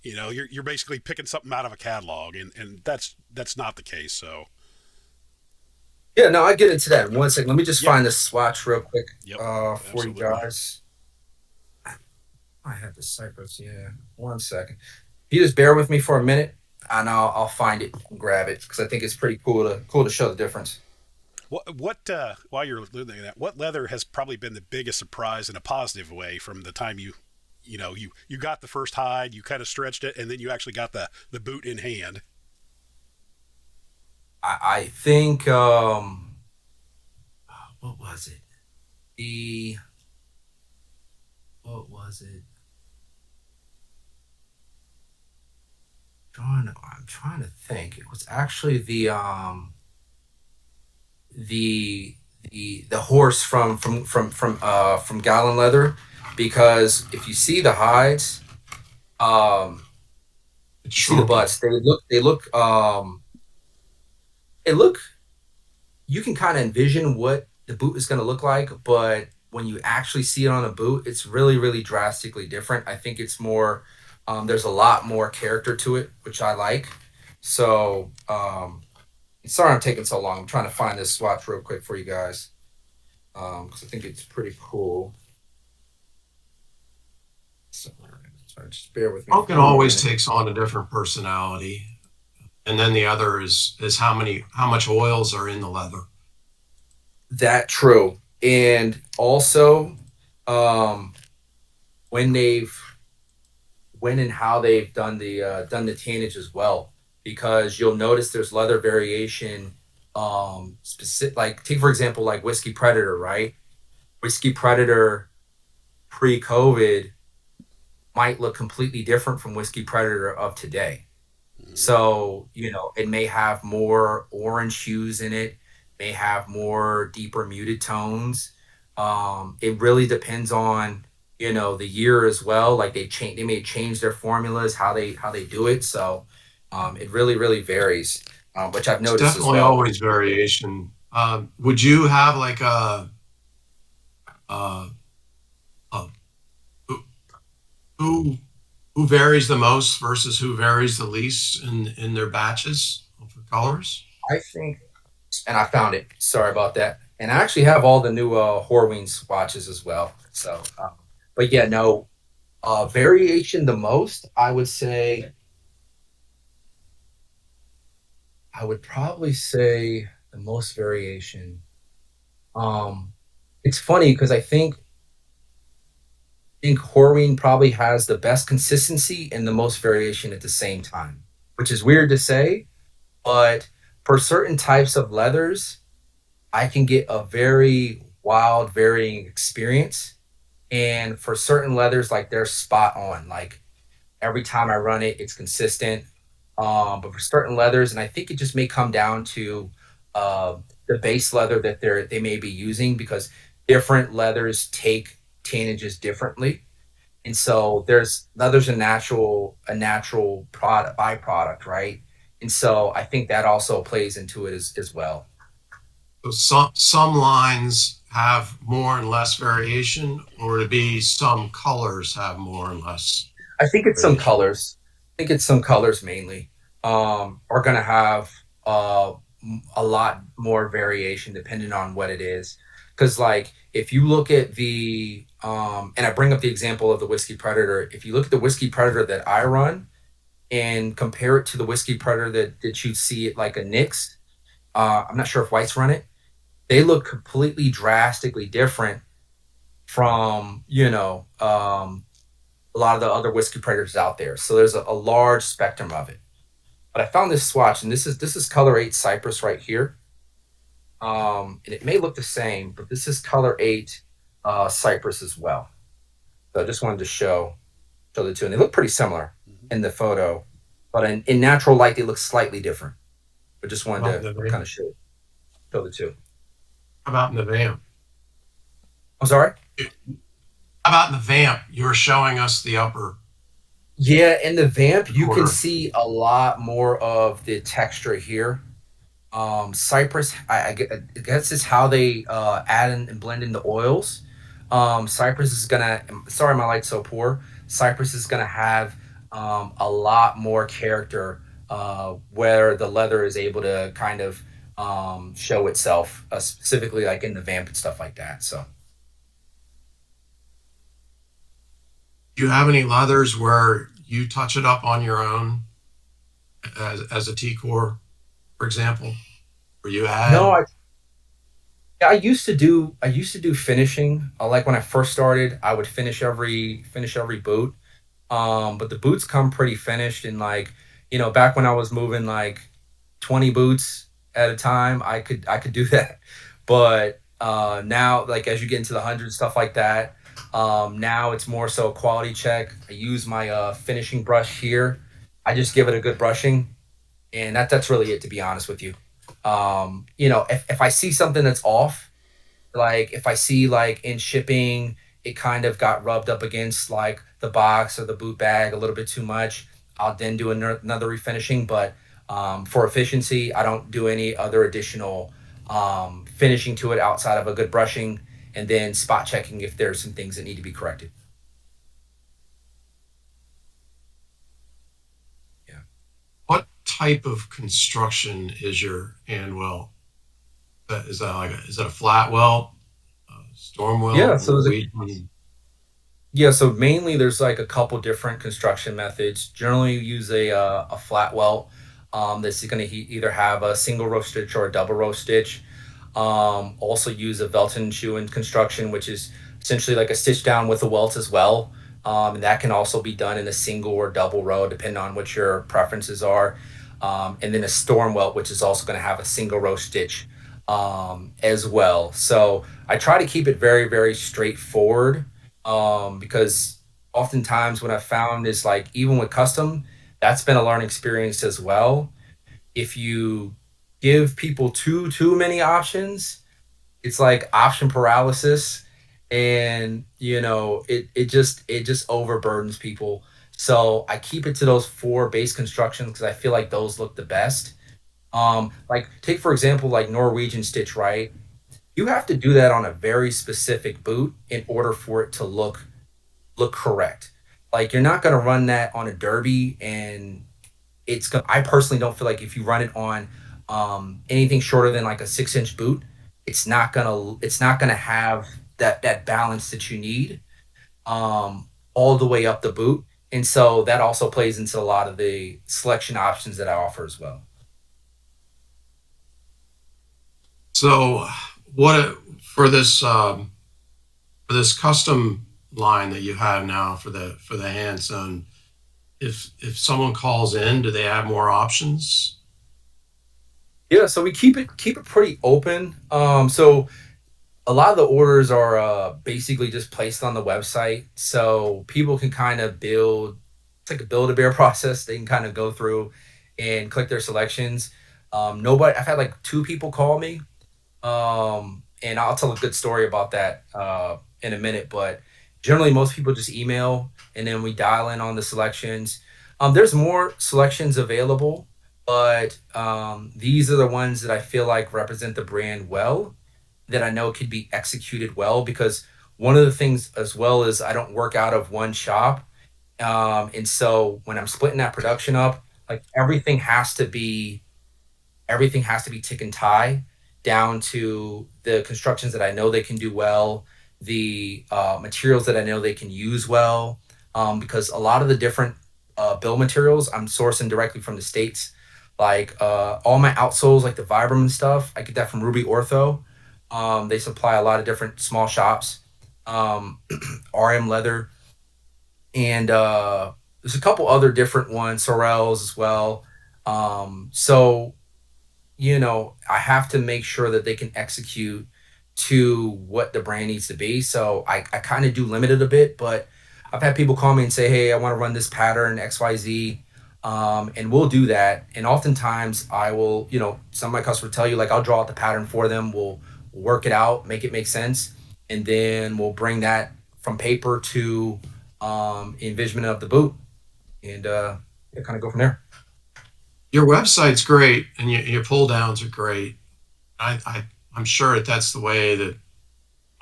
You're basically picking something out of a catalog, and that's not the case. So
Yeah, no, I get into that in 1 second. Let me just
yeah,
find this swatch real quick
yep,
for you
absolutely.
guys. I have the cypress. Yeah, 1 second. You just bear with me for a minute, and I'll find it and grab it because I think it's pretty cool to show the difference.
What while you're looking at that, what leather has probably been the biggest surprise in a positive way from the time you got the first hide, you kind of stretched it, and then you actually got the boot in hand.
I think what was it? The what was it? I'm trying to think. It was actually the the horse from Gallon Leather, because if you see the hides, um
It's
you see the
shrunken.
butts, they look, you can kind of envision what the boot is going to look like, but when you actually see it on a boot, it's really, really drastically different. I think it's more, there's a lot more character to it, which I like. So, sorry I'm taking so long. I'm trying to find this swatch real quick for you guys, because I think it's pretty cool. So, sorry, just bear with me for
Shrunken
one more
always
minute.
takes on a different personality. And then the other is how much oils are in the leather.
That true, and also, um, when they've when and how they've done the tannage as well, because you'll notice there's leather variation, specific, like take for example like Whiskey Predator, right? Whiskey Predator pre-COVID might look completely different from Whiskey Predator of today.
Mm-hmm.
So, it may have more orange hues in it, may have more deeper muted tones. It really depends on the year as well. Like they may change their formulas, how they do it. So it really varies, which I've
It's
noticed as
definitely
well.
always variation. Would you have like uh, a who who who varies the most versus who varies the least in their batches for colors?
I think, and I found it. Sorry about that. And I actually have all the new Horween swatches as well. So, but yeah, no variation. The most I would say, I would probably say the most variation. Um, it's funny because I think Horween probably has the best consistency and the most variation at the same time, which is weird to say, but for certain types of leathers, I can get a very wild, varying experience. And for certain leathers, like they're spot on. Like every time I run it, it's consistent. But for certain leathers, and I think it just may come down to uh, the base leather that they may be using because different leathers take tannages differently. And so there's leather's a natural product byproduct, right? And so I think that also plays into it as well.
So some lines have more and less variation, or to be some colors have more and less
I think it's some
variation.
colors. I think it's some colors mainly. Are gonna have a lot more variation depending on what it is. Because like if you look at and I bring up the example of the whiskey predator. If you look at the whiskey predator that I run and compare it to the whiskey predator that you'd see at like a Nick's, I'm not sure if White's run it. They look completely drastically different from a lot of the other whiskey predators out there. So there's a large spectrum of it. But I found this swatch, and this is color eight Cypress right here. And it may look the same, but this is color eight Cypress as well. So I just wanted to show the two, and they look pretty similar
Mm-hmm.
in the photo, but in natural light they look slightly different. But just wanted
About
to
the
kind
vamp.
of show the two.
How about in the vamp?
I'm sorry.
How about in the vamp? You were showing us the upper
Yeah, in the vamp you can
quarter.
see a lot more of the texture here. Cypress, I guess is how they add and blend in the oils. Cypress is gonna. Sorry, my light's so poor. Cypress is gonna have a lot more character where the leather is able to kind of show itself, specifically like in the vamp and stuff like that. So
Do you have any leathers where you touch it up on your own as a T core, for example, where you
no,
add?
I used to do finishing. Like when I first started, I would finish every boot. But the boots come pretty finished, and like back when I was moving like 20 boots at a time, I could do that. But now, like as you get into the hundreds, stuff like that, now it's more so a quality check. I use my finishing brush here. I just give it a good brushing, and that's really it, to be honest with you. If I see something that's off, like if I see like in shipping it kind of got rubbed up against like the box or the boot bag a little bit too much, I'll then do another refinishing. But for efficiency, I don't do any other additional finishing to it outside of a good brushing and then spot checking if there's some things that need to be corrected. Yeah.
What type of construction is your hand well? Is that like is that a flat well, storm
Yeah.
well?
So there's a
We
Yeah, so mainly there's like a couple different construction methods. Generally, you use a flat welt that's going to either have a single row stitch or a double row stitch. Also use a Velton and Schuen construction, which is essentially like a stitch down with a welt as well. And that can also be done in a single or double row, depending on what your preferences are. And then a storm welt, which is also going to have a single row stitch as well. So I try to keep it very, very straightforward because oftentimes what I've found is like even with custom, that's been a learning experience as well. If you give people too many options, it's like option paralysis, and it just overburdens people. So I keep it to those four base constructions because I feel like those look the best. Like take for example, like Norwegian stitch, right? You have to do that on a very specific boot in order for it to look correct. Like you're not going to run that on a derby, and I personally don't feel like if you run it on anything shorter than like a 6-inch boot, it's not gonna have that balance that you need all the way up the boot. And so that also plays into a lot of the selection options that I offer as well.
So, what for this custom line that you have now for the hand sewn? If someone calls in, do they have more options?
Yeah, so we keep it pretty open. So a lot of the orders are basically just placed on the website, so people can kind of build. It's like a build a bear process. They can kind of go through and click their selections. Nobody. I've had like two people call me, and I'll tell a good story about that in a minute. But generally, most people just email, and then we dial in on the selections. There's more selections available, but these are the ones that I feel like represent the brand well, that I know could be executed well, because one of the things as well is I don't work out of one shop. And so when I'm splitting that production up, like everything has to be tick and tie down to the constructions that I know they can do well, the materials that I know they can use well, because a lot of the different bill materials I'm sourcing directly from the states. Like all my outsoles, like the Vibram and stuff, I get that from Ruby Ortho. They supply a lot of different small shops, um, RM Leather, and there's a couple other different ones, Sorels as well. So I have to make sure that they can execute to what the brand needs to be. So I kind of do limit it a bit, but I've had people call me and say, hey, I want to run this pattern XYZ. And we'll do that. And oftentimes I will, some of my customers tell you, like, I'll draw out the pattern for them. We'll work it out, make it make sense. And then we'll bring that from paper to envisionment of the boot, and kind of go from there.
Your website's great, and your pull downs are great. I'm sure that's the way that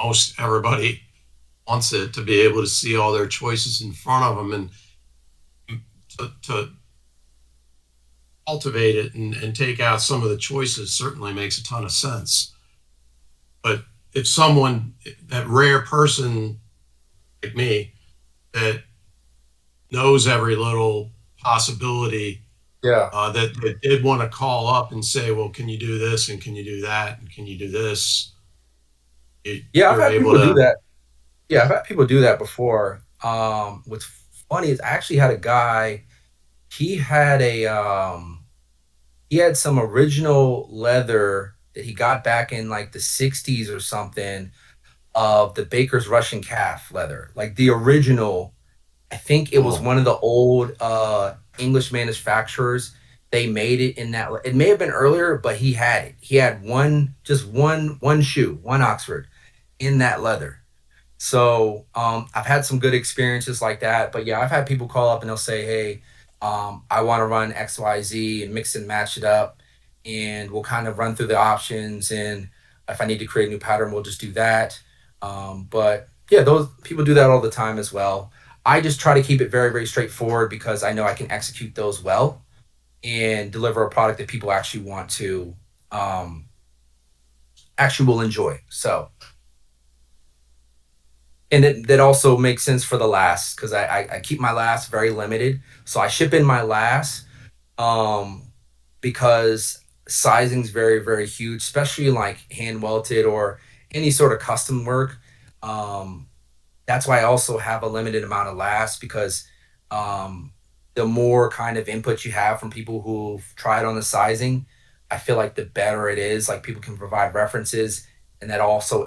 most everybody wants it, to be able to see all their choices in front of them, and to cultivate it and take out some of the choices certainly makes a ton of sense. But if someone, that rare person like me, that knows every little possibility,
Yeah.
that did want to call up and say, well, can you do this, and can you do that, and can you do this?
Yeah, I've
You're
had
able
people do
to.
that. Yeah, I've had people do that before. What's funny is I actually had a guy, he had he had some original leather that he got back in like the 60s or something, of the Baker's Russian calf leather. Like the original, I think it was
Oh,
one of the old English manufacturers. They made it in that. It may have been earlier, but he had it. He had one shoe, one Oxford in that leather. So I've had some good experiences like that. But yeah, I've had people call up and they'll say, "Hey, I want to run XYZ and mix and match it up," and we'll kind of run through the options. And if I need to create a new pattern, we'll just do that. But yeah, those people do that all the time as well. I just try to keep it very, very straightforward because I know I can execute those well and deliver a product that people actually want to um, actually will enjoy. So, and that also makes sense for the last, because I keep my last very limited. So I ship in my last, um, because sizing's very, very huge, especially in like hand welted or any sort of custom work. Um, that's why I also have a limited amount of lasts, because um, the more kind of input you have from people who've tried on the sizing, I feel like the better it is. Like people can provide references, and that also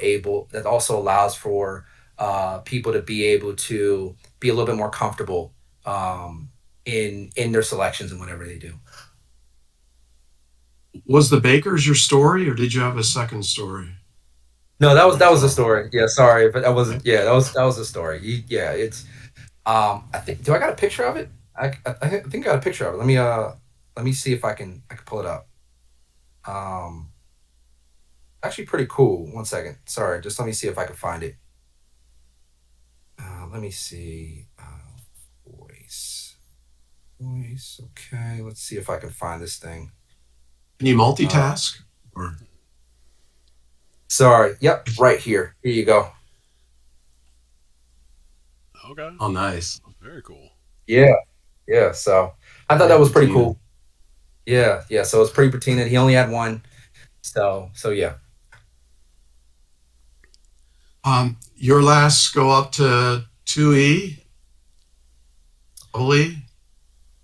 allows for people to be able to be a little bit more comfortable in their selections and whatever they do.
Was the baker's your story, or did you have a second story?
No,
You
that
want to
was the
tell?
story. Yeah, sorry, but that wasn't.
Okay.
Yeah, that was the story. Yeah, it's. I think. Do I got a picture of it? I think I got a picture of it. Let me see if I can pull it up. Um, Actually, pretty cool. One second. Sorry, just let me see if I can find it. Let me see. Voice, voice. Okay, let's see if I can find this thing.
Can you
Uh,
multitask? Or
Sorry. Yep, right here. Here you go.
Okay.
oh, nice.
Very cool.
Yeah, yeah. So I thought that
Very
was pretty
patina.
cool. Yeah, yeah. So it's pretty patina. He only had one. So yeah.
Your lasts go up to 2E, double E.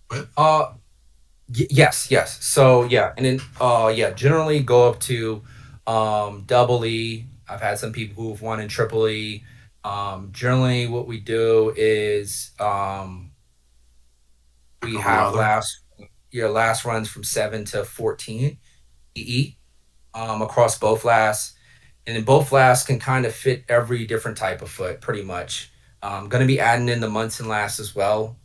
What?
Uh, yes, yes. So yeah, and then yeah, generally go up to double E. I've had some people who've won in triple E. Generally, what we do is we
Over
have
leather.
last runs from 7 to 14 EE across both lasts, and then both lasts can kind of fit every different type of foot, pretty much. Going to be adding in the Munson last as well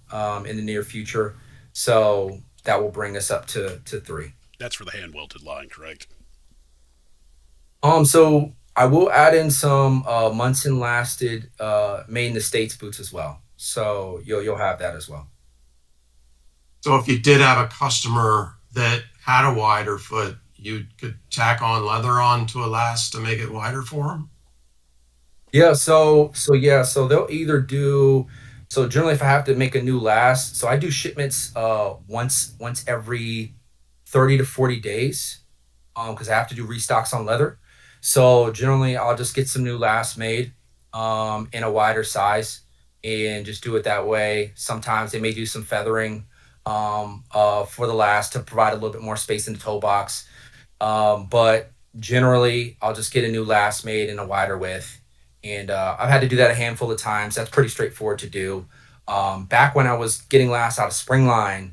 in the near future, so that will bring us up to three.
That's for the hand welted line, correct?
So I will add in some Munson lasted made in the States boots as well. So you'll have that as well.
So if you did have a customer that had a wider foot, you could tack on leather onto a last to make it wider for them.
Yeah, so they'll either do so generally if I have to make a new last, so I do shipments once every 30 to 40 days because I have to do restocks on leather. So generally I'll just get some new lasts made in a wider size and just do it that way. Sometimes they may do some feathering for the last to provide a little bit more space in the toe box. But generally, I'll just get a new last made in a wider width. And I've had to do that a handful of times. That's pretty straightforward to do. Back when I was getting last out of Springline,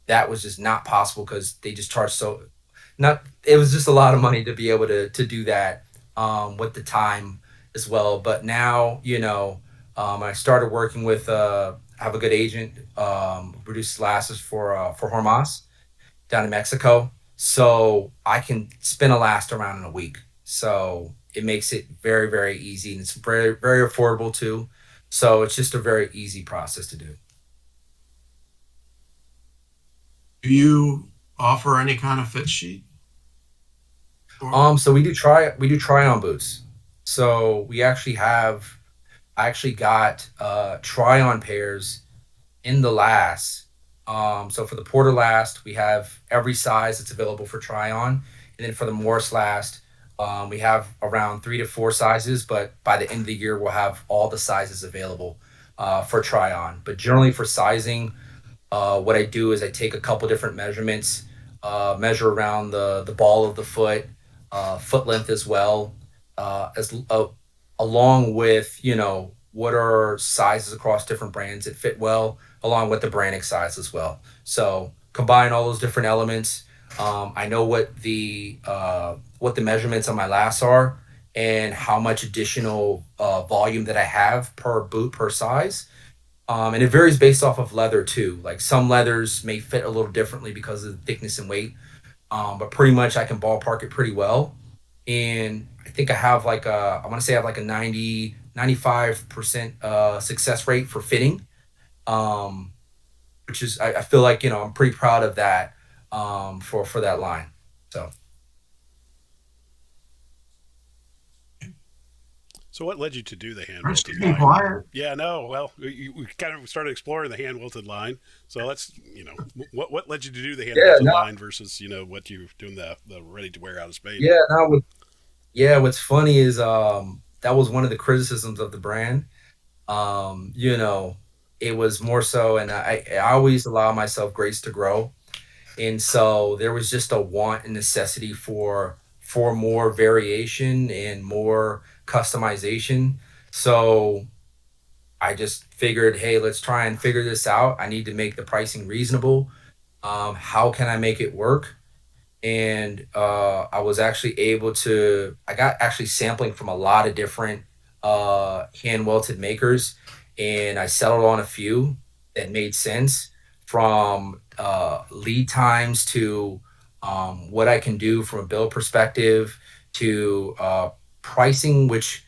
that was just not possible because they just charged so not. It was just a lot of money to be able to do that with the time as well. But now, I started working with. I have a good agent who produces glasses for Hormas down in Mexico. So I can spin a last around in a week. So it makes it very, very easy and it's very, very affordable too. So it's just a very easy process to do.
Do you offer any kind of fit sheet? Or
So we do try on boots. So we actually have I actually got try on pairs in the last. So for the Porter last, we have every size that's available for try on, and then for the Morris last, we have around 3 to 4 sizes. But by the end of the year, we'll have all the sizes available for try on. But generally, for sizing, what I do is I take a couple different measurements, measure around the ball of the foot, foot length as well, as along with what are sizes across different brands that fit well, along with the branding size as well. So combine all those different elements. I know what the measurements on my lasts are and how much additional volume that I have per boot per size. And it varies based off of leather too. Like some leathers may fit a little differently because of the thickness and weight. But pretty much I can ballpark it pretty well. And I think I have I want to say I have like a 95% success rate for fitting, um, which is, I feel like, I'm pretty proud of that for that line. So,
So, what led you to do the hand
Chris,
welted
getting
line?
quiet.
Yeah, no. Well, we kind of started exploring the hand welted line. So let's, what led you to do the hand
yeah,
welted
no,
line versus, what you're doing the ready to wear out of Spain?
yeah, no, yeah. What's funny is that was one of the criticisms of the brand. Um, you know, it was more so, and I always allow myself grace to grow. And so there was just a want and necessity for more variation and more customization. So I just figured, hey, let's try and figure this out. I need to make the pricing reasonable. How can I make it work? and I was actually able to. I got actually sampling from a lot of different hand welted makers, and I settled on a few that made sense from lead times to what I can do from a build perspective to pricing, which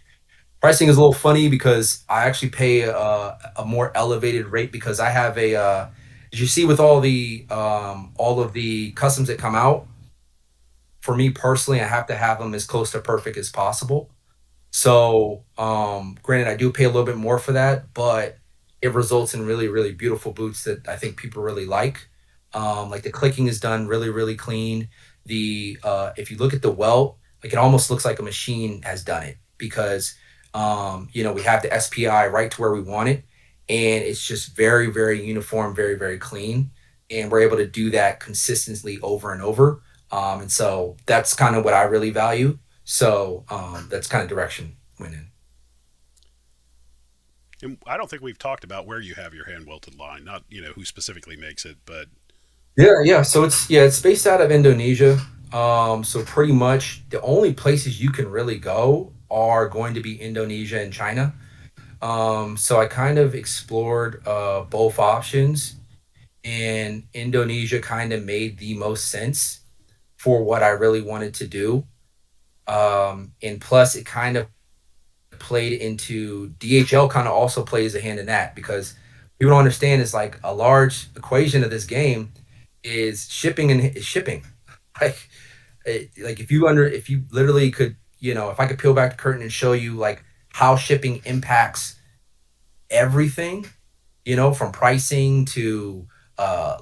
pricing is a little funny because I actually pay a more elevated rate because I have a as you see with all of the customs that come out, for me personally, I have to have them as close to perfect as possible. So, granted, I do pay a little bit more for that, but it results in really, really beautiful boots that I think people really like. Like the clicking is done really, really clean. The if you look at the welt, like it almost looks like a machine has done it because we have the SPI right to where we want it, and it's just very, very uniform, very, very clean, and we're able to do that consistently over and over. And so that's kind of what I really value. So that's kind of direction went in.
And I don't think we've talked about where you have your hand welted line, not who specifically makes it, but
Yeah, yeah. So it's based out of Indonesia. So pretty much the only places you can really go are going to be Indonesia and China. So I kind of explored both options, and Indonesia kind of made the most sense for what I really wanted to do. And plus, it kind of played into DHL kind of also plays a hand in that because people don't understand is like a large equation of this game is shipping and is shipping. Like like if you literally could if I could peel back the curtain and show you like how shipping impacts everything, from pricing to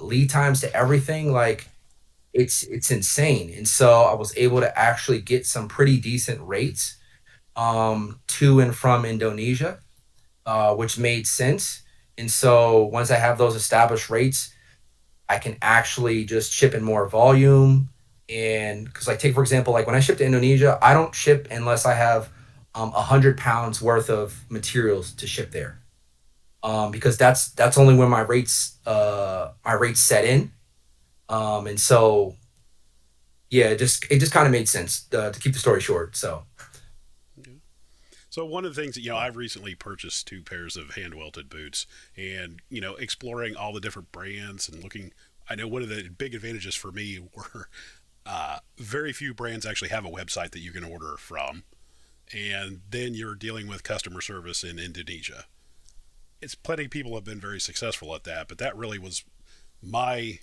lead times to everything, like it's insane. And so I was able to actually get some pretty decent rates to and from Indonesia, which made sense. And so once I have those established rates, I can actually just ship in more volume. And because, like, take for example, like when I ship to Indonesia, I don't ship unless I have 100 pounds worth of materials to ship there. Because that's only when my rates set in. And so yeah, it just kind of made sense to keep the story short. So
so one of the things that I've recently purchased two pairs of hand welted boots, and exploring all the different brands and looking. I know one of the big advantages for me were very few brands actually have a website that you can order from, and then you're dealing with customer service in Indonesia. It's plenty of people have been very successful at that, but that really was my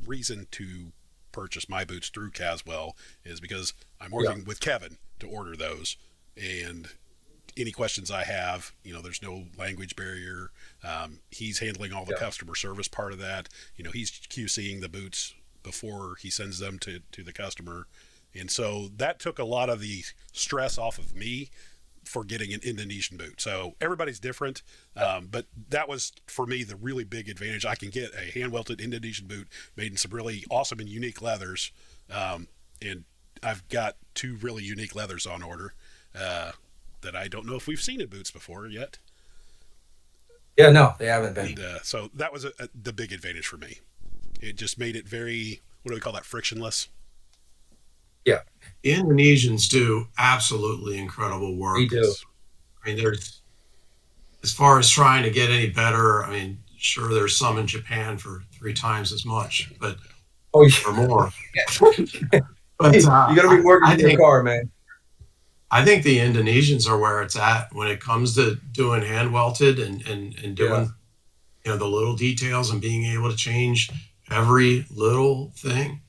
reason to purchase my boots through Caswell is because I'm
yeah,
working with Kevin to order those, and any questions I have, there's no language barrier. He's handling all the
yeah,
customer service part of that. He's QCing the boots before he sends them to the customer. And so that took a lot of the stress off of me for getting an Indonesian boot. So everybody's different, but that was for me the really big advantage. I can get a hand welted Indonesian boot made in some really awesome and unique leathers, and I've got two really unique leathers on order that I don't know if we've seen in boots before yet.
yeah. No, they haven't been.
And so that was the big advantage for me. It just made it very, what do we call that, frictionless.
Yeah,
The Indonesians do absolutely incredible
they
work.
do.
I mean, there's as far as trying to get any better. I mean, sure, there's some in Japan for three times as much, but
Oh,
or more.
yeah.
But
You got to be
I
mortgaging your
think
car, man.
the Indonesians are where it's at when it comes to doing hand welted and
Yeah,
doing the little details and being able to change every little thing.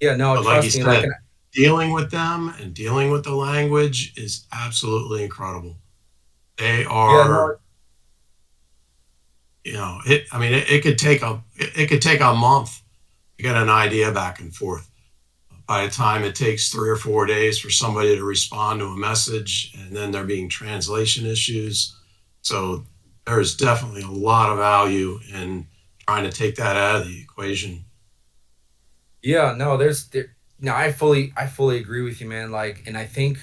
yeah. No,
But like you
trust me. Like,
said, dealing with them and dealing with the language is absolutely incredible. They
yeah,
are,
no,
it. I mean, it could take a month to get an idea back and forth. By the time it takes 3 or 4 days for somebody to respond to a message, and then there being translation issues. So there is definitely a lot of value in trying to take that out of the equation.
yeah, no. No. I fully agree with you, man. Like, and I think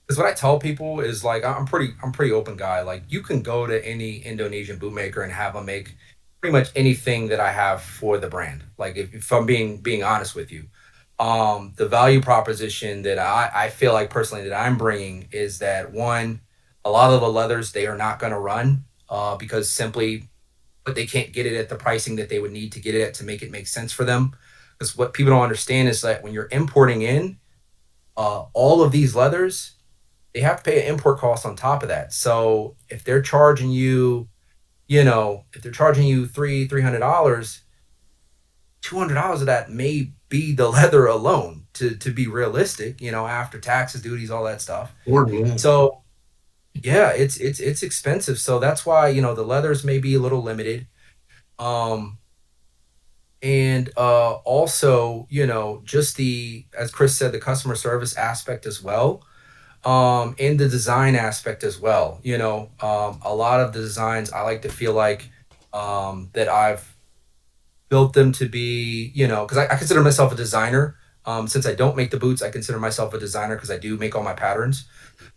because what I tell people is like I'm pretty open guy. Like, you can go to any Indonesian bootmaker and have them make pretty much anything that I have for the brand. Like if I'm being honest with you, the value proposition that I feel like personally that I'm bringing is that one, a lot of the leathers they are not going to run because simply, but they can't get it at the pricing that they would need to get it at to make it make sense for them. Because what people don't understand is that when you're importing in all of these leathers, they have to pay an import cost on top of that. So if they're charging you, if they're charging you $300, $200 of that may be the leather alone to be realistic, after taxes, duties, all that stuff.
More than that.
So yeah, it's expensive. So that's why, the leathers may be a little limited. Um, and also, just the, as Chris said, the customer service aspect as well. And the design aspect as well. A lot of the designs I like to feel like that I've built them to be, because I consider myself a designer. Since I don't make the boots, I consider myself a designer because I do make all my patterns,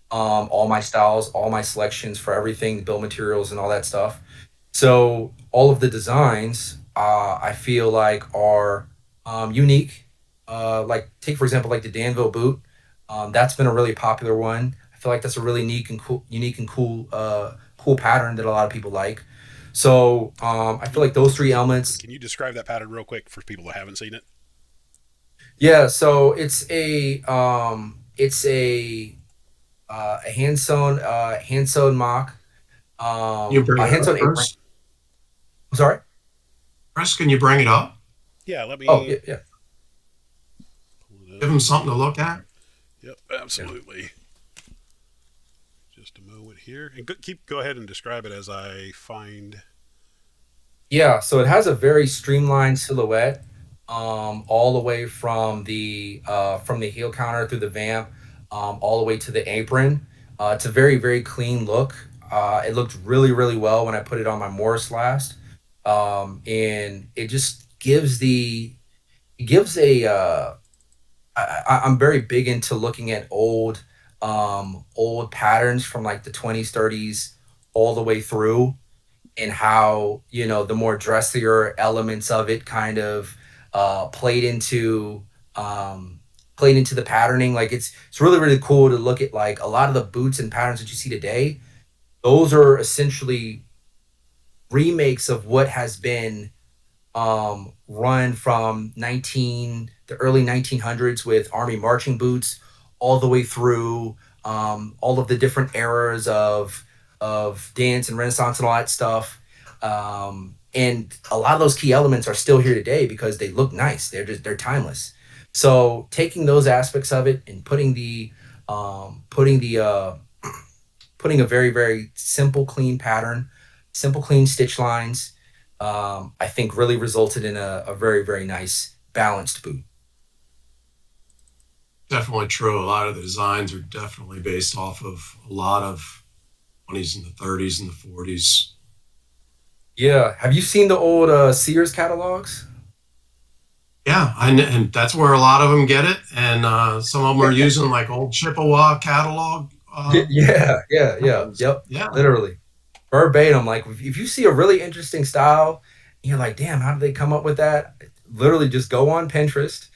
all my styles, all my selections for everything, bill materials, and all that stuff. So all of the designs I feel like are unique. Like take for example, like the Danville boot. That's been a really popular one. I feel like that's a really unique and cool pattern that a lot of people like. So I feel like those three elements.
Can you describe that pattern real quick for people that haven't seen it?
Yeah, so it's a hand sewn mock,
You bring
a
it
hand
up,
sewn apron.
Chris.
I'm sorry.
Chris, can you bring it up?
Yeah, let
Oh
me
yeah, yeah,
pull it
Give
up.
him something to look at.
Yep,
yeah.
absolutely. Just a moment here, and go ahead and describe it as I find.
Yeah, so it has a very streamlined silhouette, all the way from the heel counter through the vamp, all the way to the apron. It's a very very clean look. It looked really really well when I put it on my Morris last, and it just gives a I'm very big into looking at old patterns from like the 20s, 30s, all the way through, and how the more dressier elements of it kind of played into the patterning. Like it's really really cool to look at like a lot of the boots and patterns that you see today. Those are essentially remakes of what has been run from the early 1900s with army marching boots all the way through all of the different eras of dance and Renaissance and all that stuff. And a lot of those key elements are still here today because they look nice. They're timeless. So taking those aspects of it and putting a very very simple clean pattern, simple clean stitch lines, I think really resulted in a very very nice balanced boot.
Definitely true. A lot of the designs are definitely based off of a lot of 20s and the 30s and the 40s.
Yeah, have you seen the old Sears catalogs?
Yeah, and that's where a lot of them get it. And some of them are using like old Chippewa catalog.
Yeah,
Patterns.
yep,
Yeah,
literally verbatim. Like if you see a really interesting style, you're like, damn, how did they come up with that? Literally, just go on Pinterest,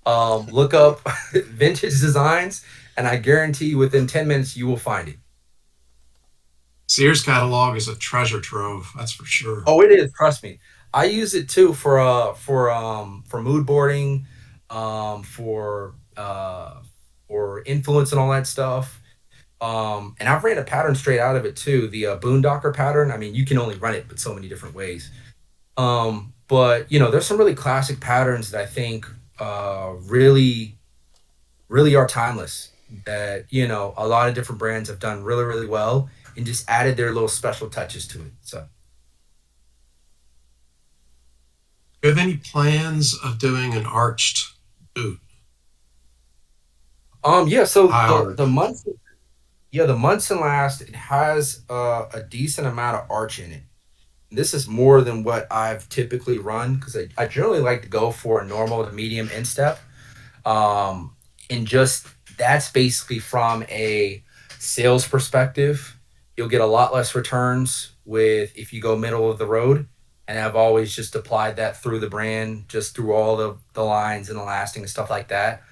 look up vintage designs, and I guarantee you, within 10 minutes, you will find it.
Sears catalog is a treasure trove. That's for sure.
Oh, it is. Trust me. I use it too for mood boarding, for influence and all that stuff. And I've ran a pattern straight out of it too. The Boondocker pattern. I mean, you can only run it, but so many different ways. But there's some really classic patterns that I think really, really are timeless. That a lot of different brands have done really, really well and just added their little special touches to it. So,
Do you have any plans of doing an arched boot?
yeah. So
High
the
arch.
months, yeah, the Munson last it has a decent amount of arch in it. This is more than what I've typically run because I generally like to go for a normal to medium instep. And just that's basically from a sales perspective. You'll get a lot less returns with if you go middle of the road. and I've always just applied that through the brand, just through all the lines and the lasting and stuff like that.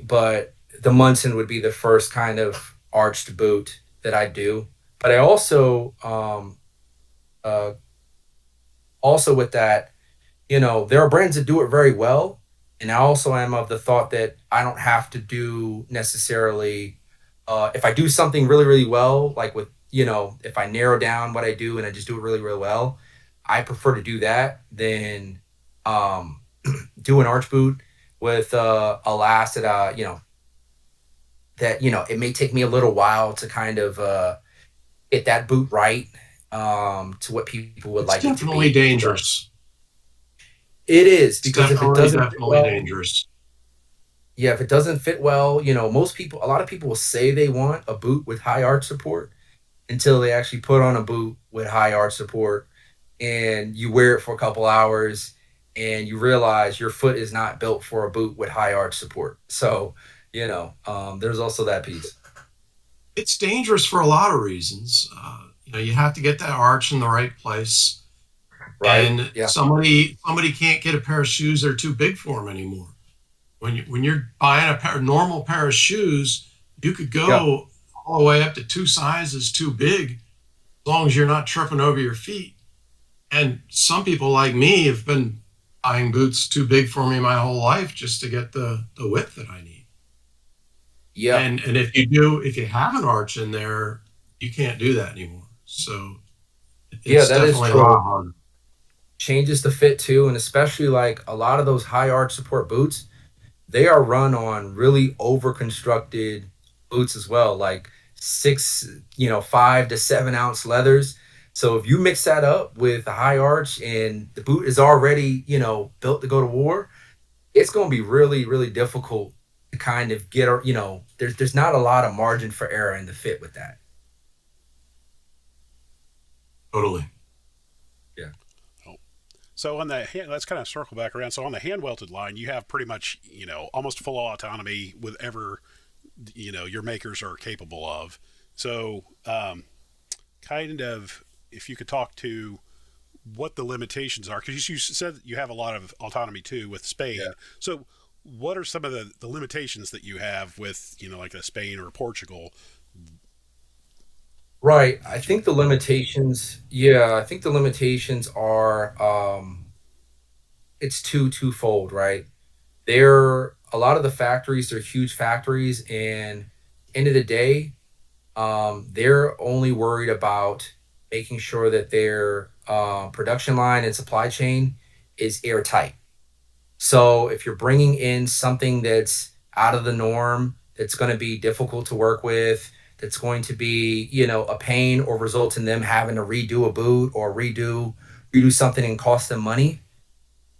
But the Munson would be the first kind of arched boot that I do. But I also uh, also with that, there are brands that do it very well. And I also am of the thought that I don't have to do necessarily, if I do something really, really well, like with, if I narrow down what I do and I just do it really, really well, I prefer to do that than um, do an arch boot with a last that, it may take me a little while to kind of get that boot right to what people would
It's
like it to
definitely
be. So
dangerous.
it is
It's
because if it
definitely,
doesn't fit
definitely
well,
dangerous.
yeah, if it doesn't fit well, a lot of people will say they want a boot with high arch support until they actually put on a boot with high arch support and you wear it for a couple hours and you realize your foot is not built for a boot with high arch support. So, there's also that piece,
It's dangerous for a lot of reasons. You have to get that arch in the right place,
right?
and
Yeah.
somebody can't get a pair of shoes that are too big for them anymore. When you're buying normal pair of shoes, you could
Yeah.
go all the way up to two sizes too big, as long as you're not tripping over your feet. And some people like me have been buying boots too big for me my whole life just to get the width that I need.
Yeah.
And if you have an arch in there, you can't do that anymore. So
Yeah,
it's
that is
definitely a lot
true.
harder.
Changes the fit too. And especially like a lot of those high arch support boots, they are run on really over constructed boots as well, like 5 to 7 ounce leathers. So if you mix that up with a high arch and the boot is already, built to go to war, it's going to be really, really difficult to kind of there's not a lot of margin for error in the fit with that.
Totally.
Yeah.
Oh. So on the let's kind of circle back around. So on the hand welted line, you have pretty much almost full autonomy with ever your makers are capable of. So kind of if you could talk to what the limitations are, because you said you have a lot of autonomy too with Spain.
Yeah.
So what are some of the limitations that you have with like a Spain or a Portugal?
Right. I
That you
think the limitations, yeah, I think the limitations are it's twofold, right? They're a lot of the factories, they're huge factories, and end of the day, they're only worried about making sure that their production line and supply chain is airtight. So if you're bringing in something that's out of the norm, that's going to be difficult to work with, that's going to be, a pain or result in them having to redo a boot or redo something and cost them money,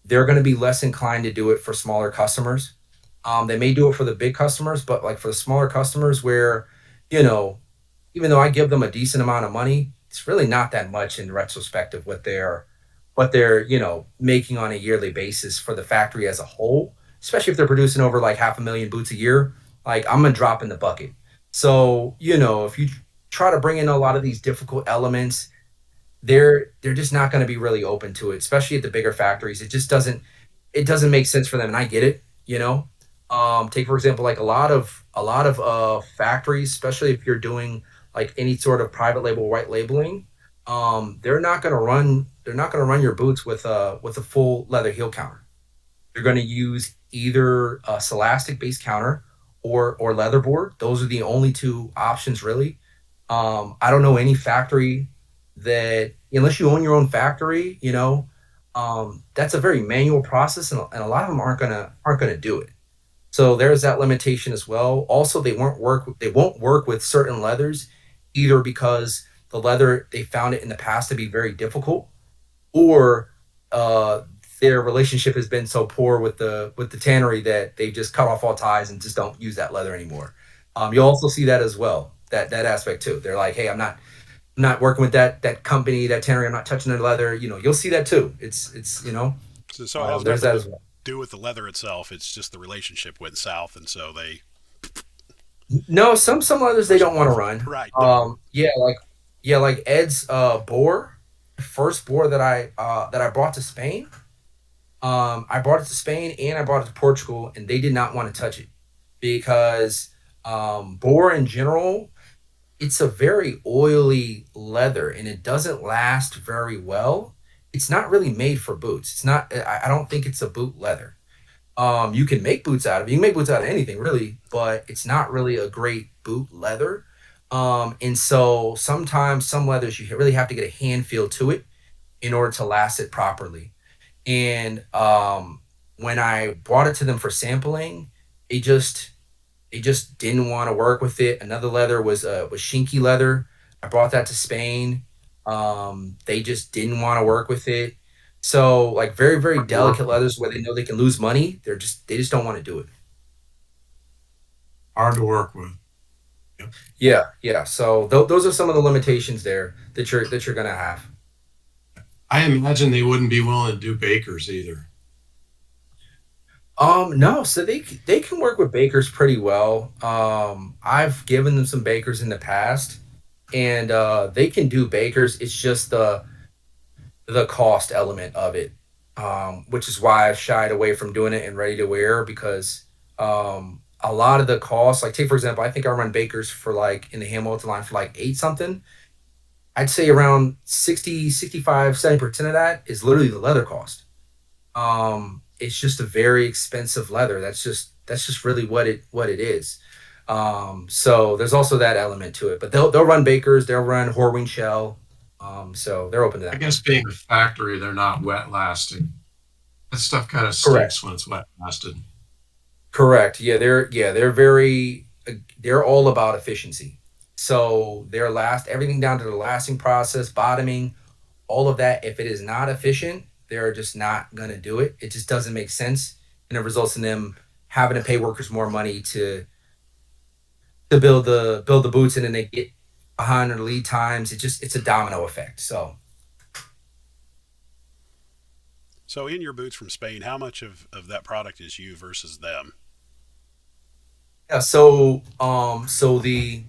they're going to be less inclined to do it for smaller customers. They may do it for the big customers, but like for the smaller customers where, you know, even though I give them a decent amount of money, it's really not that much in retrospect of what they're making on a yearly basis for the factory as a whole, especially if they're producing over like 500,000 boots a year. Like I'm gonna drop in the bucket. So if you try to bring in a lot of these difficult elements, they're just not going to be really open to it, especially at the bigger factories. It doesn't make sense for them, and I get it. Take for example, like a lot of factories, especially if you're doing like any sort of private label, white labeling. They're not going to run your boots with a full leather heel counter. They're going to use either a Celastic based counter or leatherboard. Those are the only two options really. I don't know any factory that, unless you own your own factory, that's a very manual process, and a lot of them aren't gonna do it. So there's that limitation as well. Also, they won't work with certain leathers, either because the leather they found it in the past to be very difficult, or uh, their relationship has been so poor with the tannery that they just cut off all ties and just don't use that leather anymore. You'll also see that as well. That aspect too. They're like, hey, I'm not working with that company, that tannery. I'm not touching their leather. You'll see that too.
so it has
There's
nothing
that
to
as well.
do with the leather itself. It's just the relationship went south, and so they
No, some leathers they
for some
don't want to
reason.
run.
Right. No.
Yeah, like Ed's boar. first boar that I brought to Spain, I brought it to Spain and I brought it to Portugal, and they did not want to touch it because boar in general, it's a very oily leather and it doesn't last very well. It's not really made for boots. It's not. I don't think it's a boot leather. You can make boots out of it. You can make boots out of anything really, but it's not really a great boot leather. And so sometimes some leathers you really have to get a hand feel to it in order to last it properly. And when I brought it to them for sampling, it just they just didn't want to work with it. Another leather was shinky leather. I brought that to Spain. They just didn't want to work with it. So like very
Hard to work
delicate
with.
leathers where they know they can lose money, they just don't want to do it.
Hard to work with. Yep.
Yeah, yeah. So those are some of the limitations there that you're gonna have.
I imagine they wouldn't be willing to do bakers either.
No, so they can work with bakers pretty well. I've given them some bakers in the past, and they can do bakers. It's just the cost element of it, which is why I've shied away from doing it in ready to wear because a lot of the costs, like take for example, I think I run bakers for like in the hand multi line for like eight something. I'd say around 60, 65, 70% of that is literally the leather cost. It's just a very expensive leather. That's just really what it is. So there's also that element to it. But they'll run bakers, they'll run Horween shell. So they're open to
I
that.
guess being a factory, they're not wet lasting. That stuff kind of
Correct.
stinks when it's wet lasted.
Correct. They're very they're all about efficiency. So their last everything down to the lasting process, bottoming, all of that. If it is not efficient, they're just not gonna do it. It just doesn't make sense, and it results in them having to pay workers more money to build the boots, and then they get behind on the lead times. It's a domino effect. So
So in your boots from Spain, how much of that product is you versus them?
yeah. So the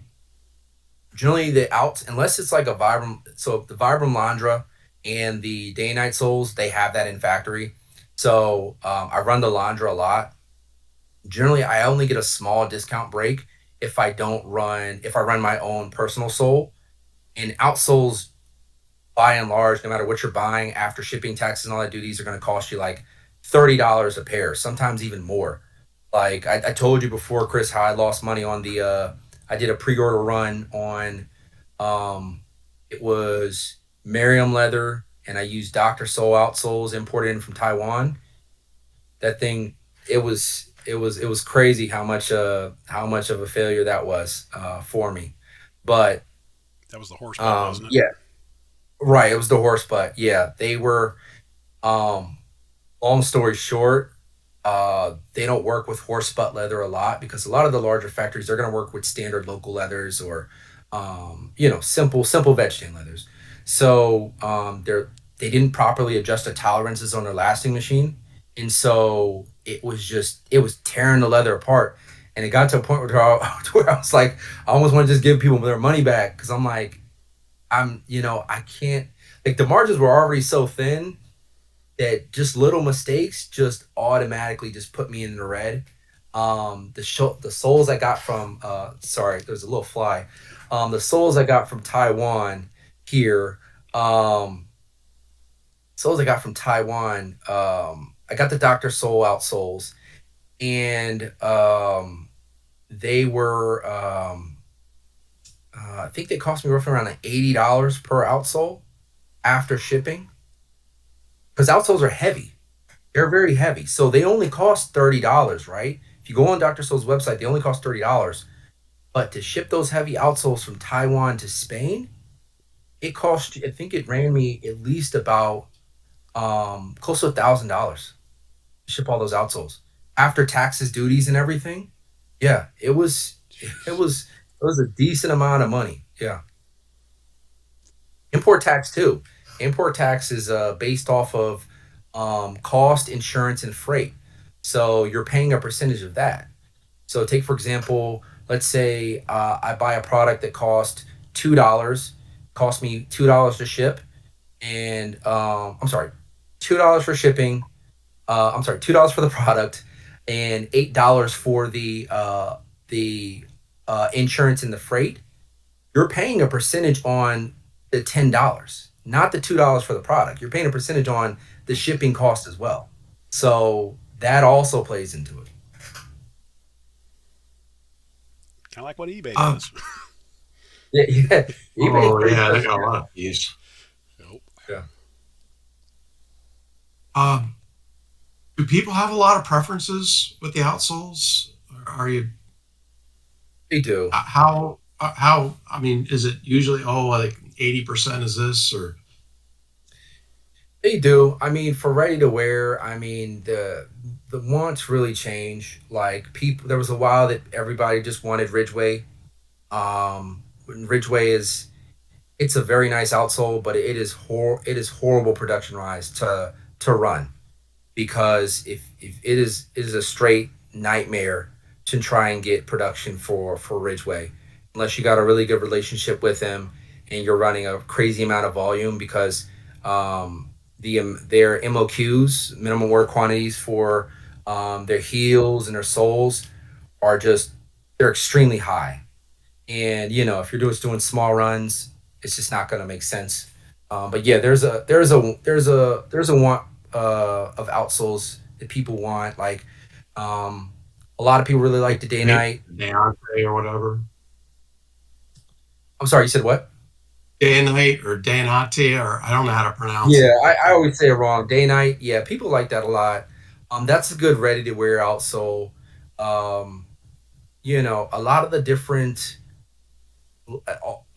generally the out unless it's like a Vibram. So the Vibram Landra and the day and night soles, they have that in factory. So I run the Landra a lot. Generally, I only get a small discount break if I run my own personal sole. And outsoles, by and large, no matter what you're buying, after shipping, taxes, and all that duties, are going to cost you like $30 a pair, sometimes even more. Like I told you before, Chris, how I lost money on the. I did a pre-order run on. Um, it was Merriam leather, and I used Doctor Soul outsoles imported in from Taiwan. That thing, it was crazy how much of a failure that was for me. But
That was the horse butt, wasn't it?
yeah, right. It was the horse butt. Yeah, they were. Um, long story short, they don't work with horse butt leather a lot because a lot of the larger factories they're going to work with standard local leathers or simple veg tan leathers. So they didn't properly adjust the tolerances on their lasting machine, and so it was tearing the leather apart. And it got to a point to where I was like, I almost want to just give people their money back because I'm like, I can't, like the margins were already so thin that just little mistakes just automatically just put me in the red. The soles I got from sorry, there's a little fly. The soles I got from Taiwan here, soles I got from Taiwan. I got the Dr. Soul outsoles, and they were I think they cost me roughly around like $80 per outsole after shipping because outsoles are heavy. They're very heavy. So they only cost $30, right? If you go on Dr. Soul's website, they only cost $30. But to ship those heavy outsoles from Taiwan to Spain, it cost I think it ran me at least about close to $1,000 to ship all those outsoles. After taxes, duties, and everything. Yeah, it was a decent amount of money. Yeah. Import tax too. Import tax is based off of cost, insurance, and freight. So you're paying a percentage of that. So take for example, let's say I buy a product that cost $2, cost me $2 to ship. and I'm sorry, $2 for shipping. I'm sorry, $2 for the product, and $8 for the insurance and the freight. You're paying a percentage on the $10, not the $2 for the product. You're paying a percentage on the shipping cost as well. So that also plays into it.
Kind of like what eBay
Uh,
does.
Yeah, yeah. eBay is
oh
pretty
yeah, they
close
got a
too.
lot of fees.
Nope.
Yeah,
Uh, do people have a lot of preferences with the outsoles? Are you
they do.
how? I mean, is it usually like 80% is this or
They do. I mean, for ready to wear, I mean the wants really change. Like people, there was a while that everybody just wanted Ridgeway. Ridgeway is it's a very nice outsole, but it is horrible production wise to run because if it is a straight nightmare to try and get production for Ridgeway unless you got a really good relationship with them and you're running a crazy amount of volume because their MOQs minimum work quantities for their heels and their soles are just they're extremely high and if you're doing small runs, it's just not going to make sense. But yeah, there's a want of outsoles that people want. Like a lot of people really like the day night.
Deontay or whatever?
I'm sorry, you said what?
Day and night or Danate or I don't know how to pronounce
Yeah,
it, but
I always say it wrong. Day night. Yeah, people like that a lot. That's a good ready to wear outsole. Um, a lot of the different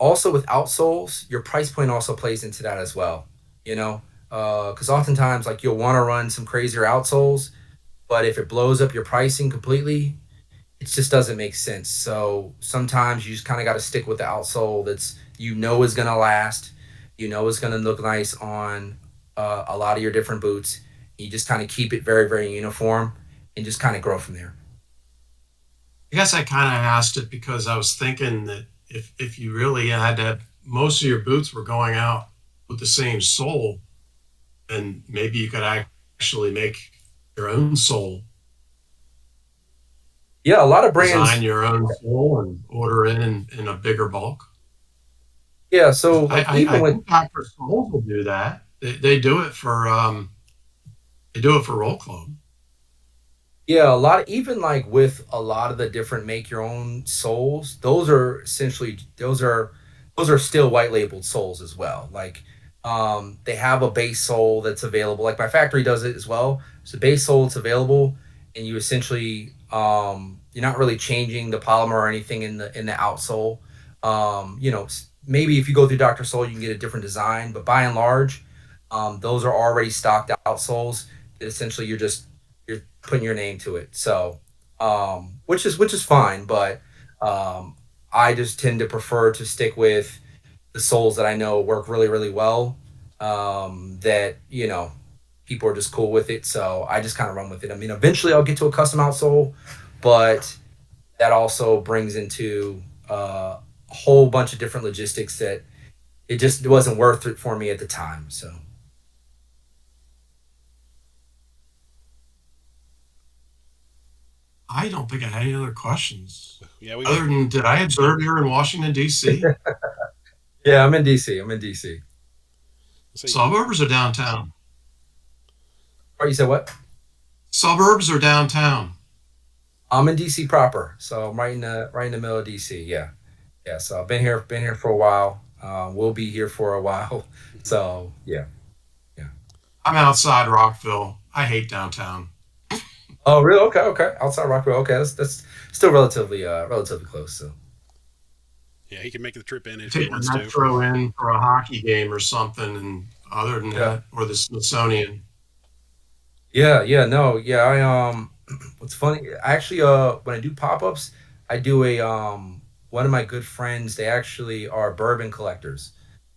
also with outsoles, your price point also plays into that as well. You know, because oftentimes like you'll want to run some crazier outsoles, but if it blows up your pricing completely, it just doesn't make sense. So sometimes you just kind of got to stick with the outsole that's is gonna last, is gonna look nice on a lot of your different boots. You just kind of keep it very very uniform and just kind of grow from there.
I guess I kind of asked it because I was thinking that if you really had to have most of your boots were going out with the same sole, then maybe you could actually make your own sole,
Yeah, a lot of
design
brands.
your own sole, and order in a bigger bulk.
Yeah, so
I,
like
I,
even
I
with
think Dr. Souls will do that. They do it for Roll Club.
Yeah, a lot of, even like with a lot of the different make your own souls, those are still white labeled souls as well. Like they have a base soul that's available. Like my factory does it as well. It's a base soul that's available and you essentially you're not really changing the polymer or anything in the outsole. Maybe if you go through Dr. Soul you can get a different design, but by and large, those are already stocked outsoles that essentially you're putting your name to it. So, which is fine, but um, I just tend to prefer to stick with the souls that I know work really really well. That people are just cool with it, so I just kind of run with it. I mean, eventually I'll get to a custom outsole, but that also brings into a whole bunch of different logistics that it wasn't worth it for me at the time. So.
I don't think I had any other questions.
Yeah, we got.
Other than, did I observe here in Washington, D.C.?
Yeah, I'm in DC. I'm in DC.
Let's see.
Suburbs or downtown?
Or you said what?
Suburbs or downtown?
I'm in DC proper, so I'm right in the middle of DC. Yeah, yeah. So I've been here for a while. We'll be here for a while. So yeah, yeah.
I'm outside Rockville. I hate downtown.
Oh, really? Okay, okay. Outside Rockville. Okay, that's still relatively close. So
Yeah, he can make the trip in if he
Take the
wants to.
metro in for a hockey game or something, and other than
yeah,
that, or the Smithsonian.
yeah, yeah. No, yeah. What's funny? I actually, when I do pop ups, I do a one of my good friends. They actually are bourbon collectors.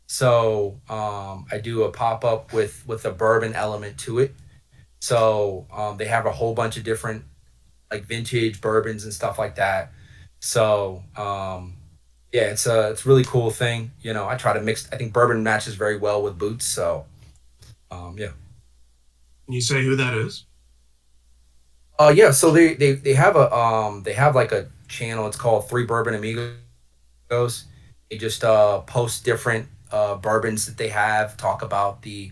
So I do a pop up with a bourbon element to it. So they have a whole bunch of different like vintage bourbons and stuff like that. So Yeah, it's a really cool thing. I try to mix. I think bourbon matches very well with boots. So yeah.
Can you say who that is?
Yeah. So they have like a channel. It's called Three Bourbon Amigos. They just post different bourbons that they have. Talk about the.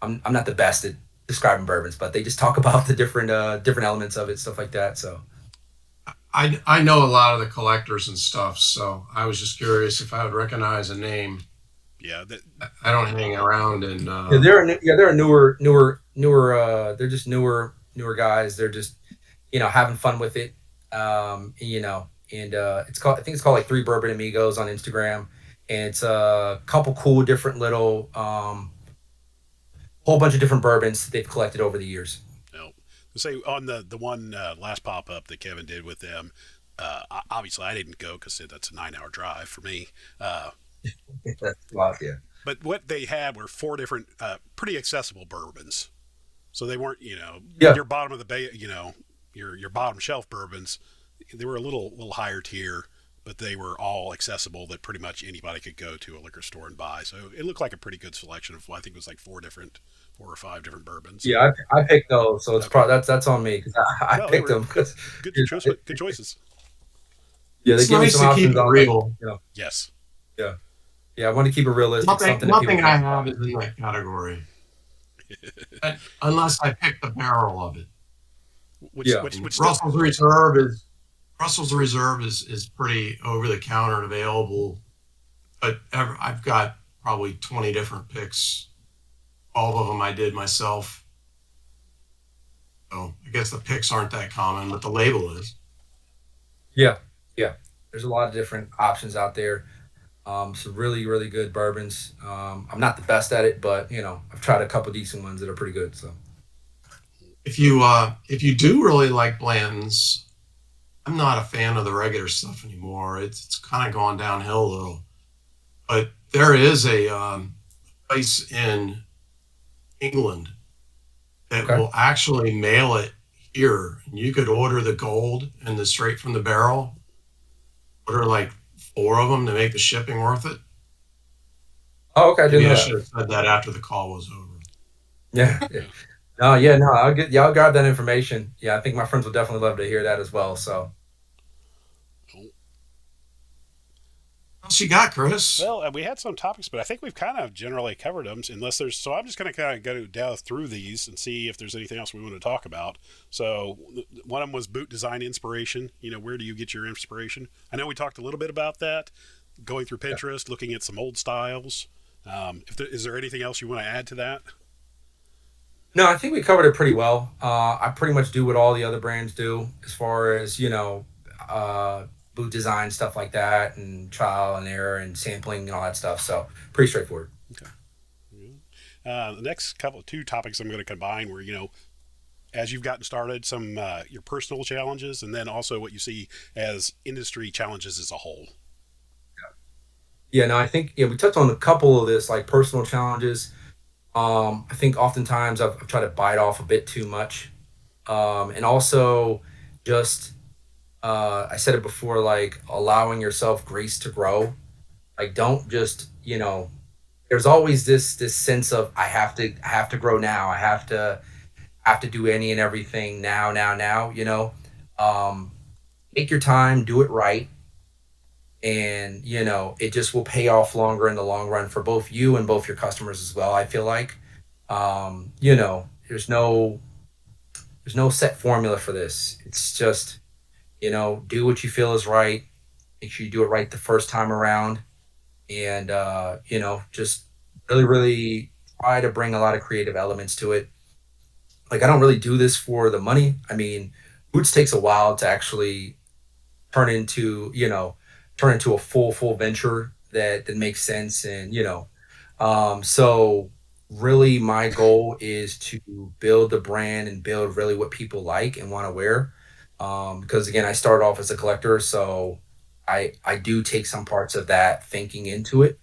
I'm not the best at describing bourbons, but they just talk about the different elements of it, stuff like that. So
I know a lot of the collectors and stuff, so I was just curious if I would recognize a name.
Yeah, that,
I don't hang around and
they're a newer. They're just newer guys. They're just having fun with it. And it's called. I think it's called like Three Bourbon Amigos on Instagram, and it's a couple cool different little whole bunch of different bourbons that they've collected over the years.
no. Say on the one last pop up that Kevin did with them. Obviously, I didn't go because that's a 9 hour drive for me.
That's a lot, yeah.
But what they had were four different, pretty accessible bourbons. So they weren't,
Yeah.
your bottom of the bay, your bottom shelf bourbons. They were a little higher tier, but they were all accessible that pretty much anybody could go to a liquor store and buy. So it looked like a pretty good selection of, I think it was like four or five different bourbons.
Yeah, I picked those, so it's
Okay.
probably that's on me because I
No, they
picked
were
them because
good choices.
yeah, they
it's
give me
nice
some
to keep
options
it
on like
real.
Yes.
yeah, yeah. I want to keep it realistic, something that people
Nothing I
can.
have is in that category, unless I pick the barrel of it.
Which
Yeah,
which
And
which still
Russell's Reserve is pretty over the counter and available, but I've got probably 20 different picks. All of them I did myself. So I guess the picks aren't that common, but the label is.
yeah, yeah. There's a lot of different options out there. Some really good bourbons. I'm not the best at it, but I've tried a couple decent ones that are pretty good. So
If you do really like blends, I'm not a fan of the regular stuff anymore. It's kind of gone downhill a little. But there is a place in England that
okay.
will actually mail it here. And you could order the gold and the straight from the barrel, order like four of them to make the shipping worth it.
Oh, okay. I didn't
Maybe
know
I
that.
should have said that after the call was over.
Yeah. Yeah.
Yeah.
No, yeah, no. I'll grab that information. Yeah, I think my friends would definitely love to hear that as well. So
What else you got, Chris?
Well, we had some topics, but I think we've kind of generally covered them. Unless there's, so I'm just going to kind of go down through these and see if there's anything else we want to talk about. So one of them was boot design inspiration. Where do you get your inspiration? I know we talked a little bit about that, going through
yeah.
Pinterest, looking at some old styles. Is there anything else you want to add to that?
No, I think we covered it pretty well. I pretty much do what all the other brands do as far as uh, boot design stuff like that, and trial and error and sampling and all that stuff. So pretty straightforward.
Okay. The next two topics I'm going to combine were, as you've gotten started, some your personal challenges, and then also what you see as industry challenges as a whole.
Yeah, no, I think we touched on a couple of this like personal challenges. I think oftentimes I've tried to bite off a bit too much, and also just I said it before, like allowing yourself grace to grow. Like don't just there's always this sense of I have to grow now. I have to do any and everything now. Um, Take your time, do it right, and it just will pay off longer in the long run for both you and both your customers as well. I feel like there's no set formula for this. It's just do what you feel is right. Make sure you do it right the first time around, and just really try to bring a lot of creative elements to it. Like I don't really do this for the money. I mean, boots takes a while to actually turn into a full venture that makes sense, and so really my goal is to build the brand and build really what people like and want to wear, because again I started off as a collector, so I do take some parts of that thinking into it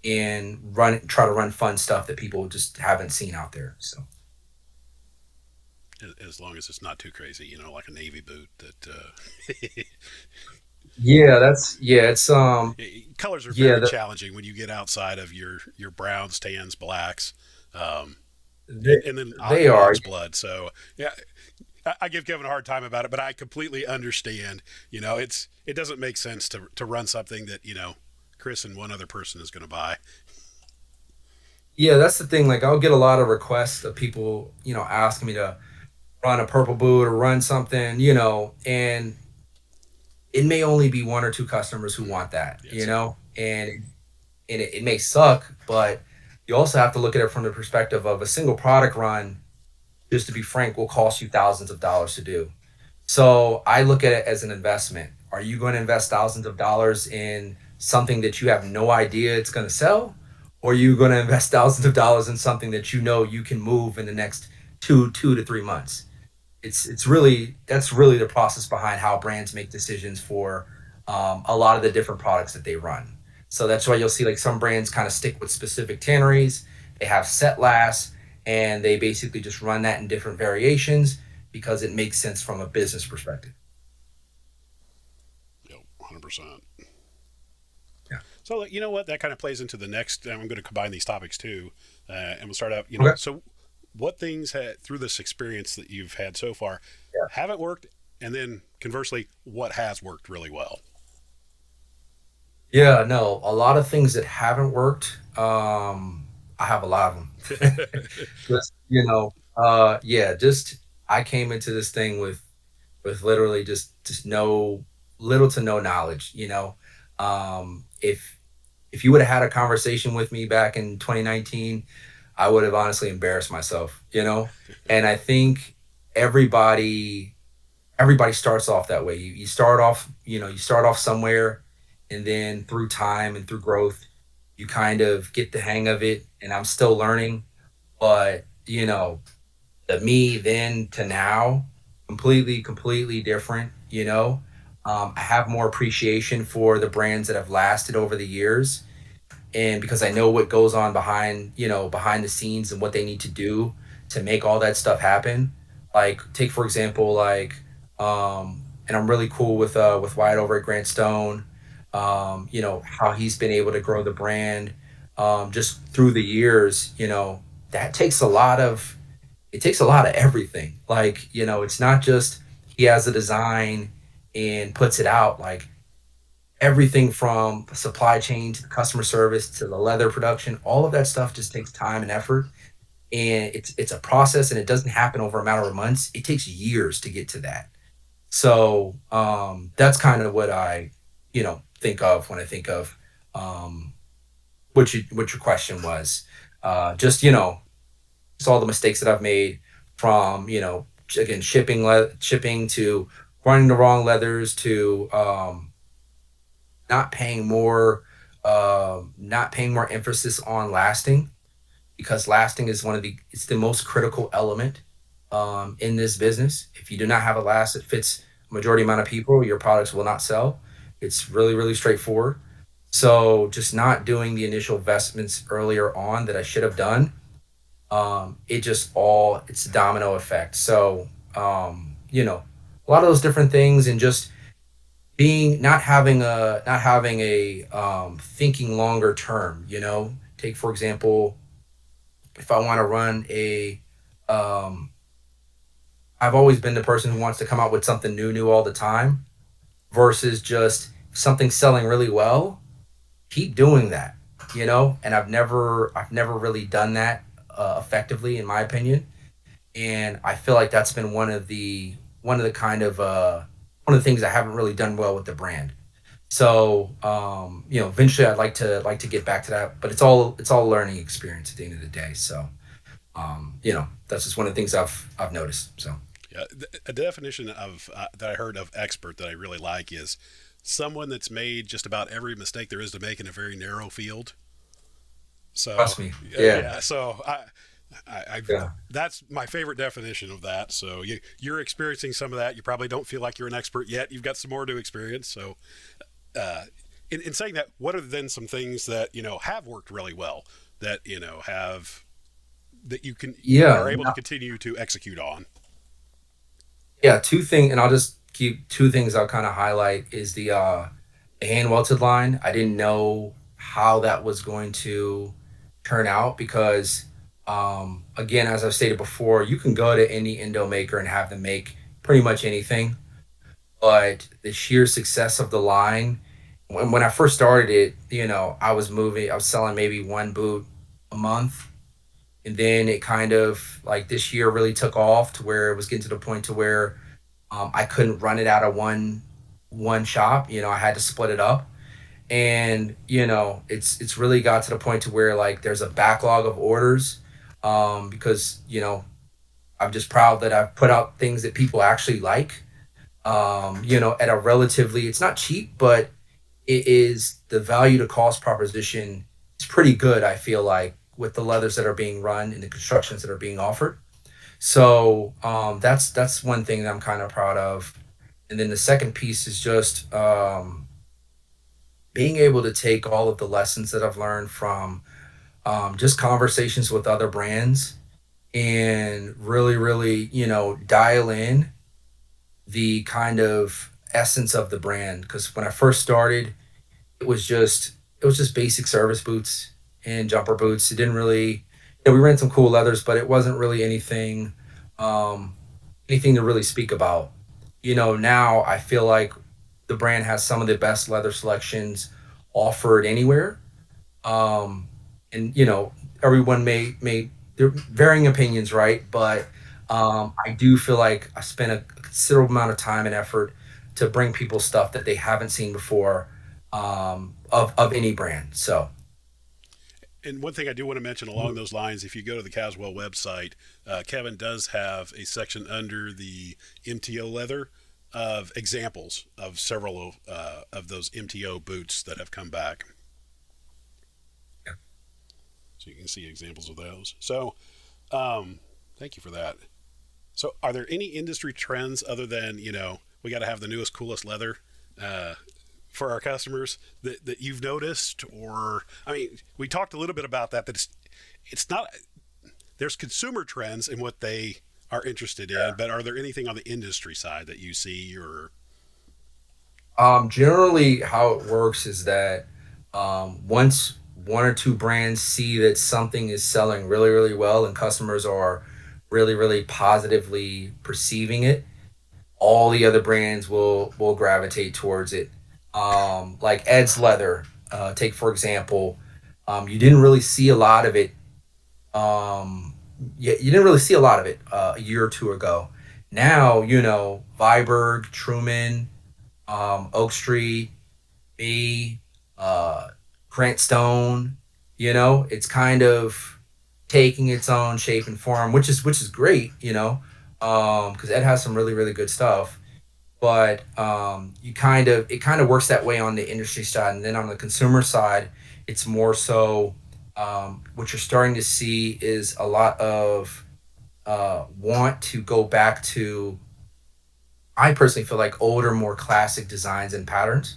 and try to run fun stuff that people just haven't seen out there. So
As long as it's not too crazy, like a navy boot that
Yeah, that's yeah. It's
Colors are
yeah.
very challenging when you get outside of your browns, tans, blacks, um,
They,
and then
they
aqua
are.
ox blood. So yeah, I give Kevin a hard time about it, but I completely understand. It doesn't make sense to run something that Chris and one other person is going to buy.
Yeah, that's the thing. Like, I'll get a lot of requests of people, asking me to run a purple boot or run something, and it may only be one or two customers who want that,
Yeah, same.
and it may suck, but you also have to look at it from the perspective of a single product run. Just to be frank, will cost you thousands of dollars to do. So I look at it as an investment. Are you going to invest thousands of dollars in something that you have no idea it's going to sell? Or are you going to invest thousands of dollars in something that you know you can move in the next two to 3 months? It's really that's really the process behind how brands make decisions for a lot of the different products that they run. So that's why you'll see like some brands kind of stick with specific tanneries. They have set lasts, and they basically just run that in different variations because it makes sense from a business perspective.
Yep, 100%.
Yeah.
So like, you know what? That kind of plays into the next. I'm going to combine these topics too, and we'll start out.
Okay.
So what things through this experience that you've had so far
Yeah.
haven't worked, and then conversely, what has worked really well?
Yeah. No, a lot of things that haven't worked. I have a lot of them. Just yeah. Just I came into this thing with literally just no little to no knowledge. If you would have had a conversation with me back in 2019, I would have honestly embarrassed myself. And I think everybody everybody starts off that way. You start off somewhere, and then through time and through growth, you kind of get the hang of it. And I'm still learning, but the me then to now, completely different. I have more appreciation for the brands that have lasted over the years, and because I know what goes on behind the scenes and what they need to do to make all that stuff happen. Like, take for example, like, and I'm really cool with Wyatt over at Grant Stone. How he's been able to grow the brand, just through the years. That takes a lot of everything. Like, it's not just he has a design and puts it out. Like, everything from the supply chain to the customer service to the leather production, all of that stuff just takes time and effort. And it's a process, and it doesn't happen over a matter of months. It takes years to get to that. So that's kind of what I, think of when I think of what your question was. Just just all the mistakes that I've made from again shipping to running the wrong leathers to not paying more not paying more emphasis on lasting, because lasting is it's the most critical element in this business. If you do not have a last that fits a majority amount of people, your products will not sell. It's really straightforward. So just not doing the initial investments earlier on that I should have done, it's a domino effect. So a lot of those different things, and just being not having a thinking longer term. Take for example, if I want to run a um, I've always been the person who wants to come out with something new all the time, versus just something selling really well, keep doing that. And I've never really done that effectively, in my opinion. And I feel like that's been one of the kind of one of the things I haven't really done well with the brand. So eventually I'd like to get back to that, but it's all a learning experience at the end of the day. So that's just one of the things I've noticed. So
Yeah, a definition of that I heard of expert that I really like is someone that's made just about every mistake there is to make in a very narrow field. So
trust me. Yeah.
yeah, so I
Yeah.
that's my favorite definition of that. So you're experiencing some of that. You probably don't feel like you're an expert yet. You've got some more to experience. So uh, in saying that, what are then some things that have worked really well that have that you can
Yeah.
are able to continue to execute on?
Yeah, two things, and I'll just keep two things I'll kind of highlight is the hand welted line. I didn't know how that was going to turn out because, again, as I've stated before, you can go to any Indo maker and have them make pretty much anything. But the sheer success of the line, when I first started it, I was selling maybe one boot a month. And then it kind of like this year really took off to where it was getting to the point to where I couldn't run it out of one shop. I had to split it up, and it's really got to the point to where like there's a backlog of orders, because I'm just proud that I've put out things that people actually like. At a relatively, it's not cheap, but it is the value to cost proposition is pretty good. I feel like with the leathers that are being run and the constructions that are being offered. So that's one thing that I'm kind of proud of. And then the second piece is just being able to take all of the lessons that I've learned from just conversations with other brands and really, really, dial in the kind of essence of the brand. Because when I first started, it was just basic service boots and jumper boots. It didn't really, we ran some cool leathers, but it wasn't really um, anything to really speak about. Now I feel like the brand has some of the best leather selections offered anywhere. Um, and everyone may there are varying opinions, right? But I do feel like I spent a considerable amount of time and effort to bring people stuff that they haven't seen before, of any brand. So
And one thing I do want to mention along those lines, if you go to the Caswell website, Kevin does have a section under the MTO leather of examples of several of those MTO boots that have come back.
yeah.
So you can see examples of those. So um, thank you for that. So are there any industry trends other than, we got to have the newest, coolest leather uh, for our customers that you've noticed? Or, I mean, we talked a little bit about that it's not, there's consumer trends in what they are interested in, but are there anything on the industry side that you see or?
Generally, how it works is that once one or two brands see that something is selling really, really well and customers are really, really positively perceiving it, all the other brands will gravitate towards it. Like Ed's Leather, take for example, you didn't really see a lot of it. Um, yeah, you didn't really see a lot of it a year or two ago. Now, Viberg, Truman, Oak Street, B, uh, Grant Stone. It's kind of taking its own shape and form, which is great. Because Ed has some really really good stuff. But it kind of works that way on the industry side, and then on the consumer side, it's more so, what you're starting to see is a lot of want to go back to. I personally feel like older, more classic designs and patterns.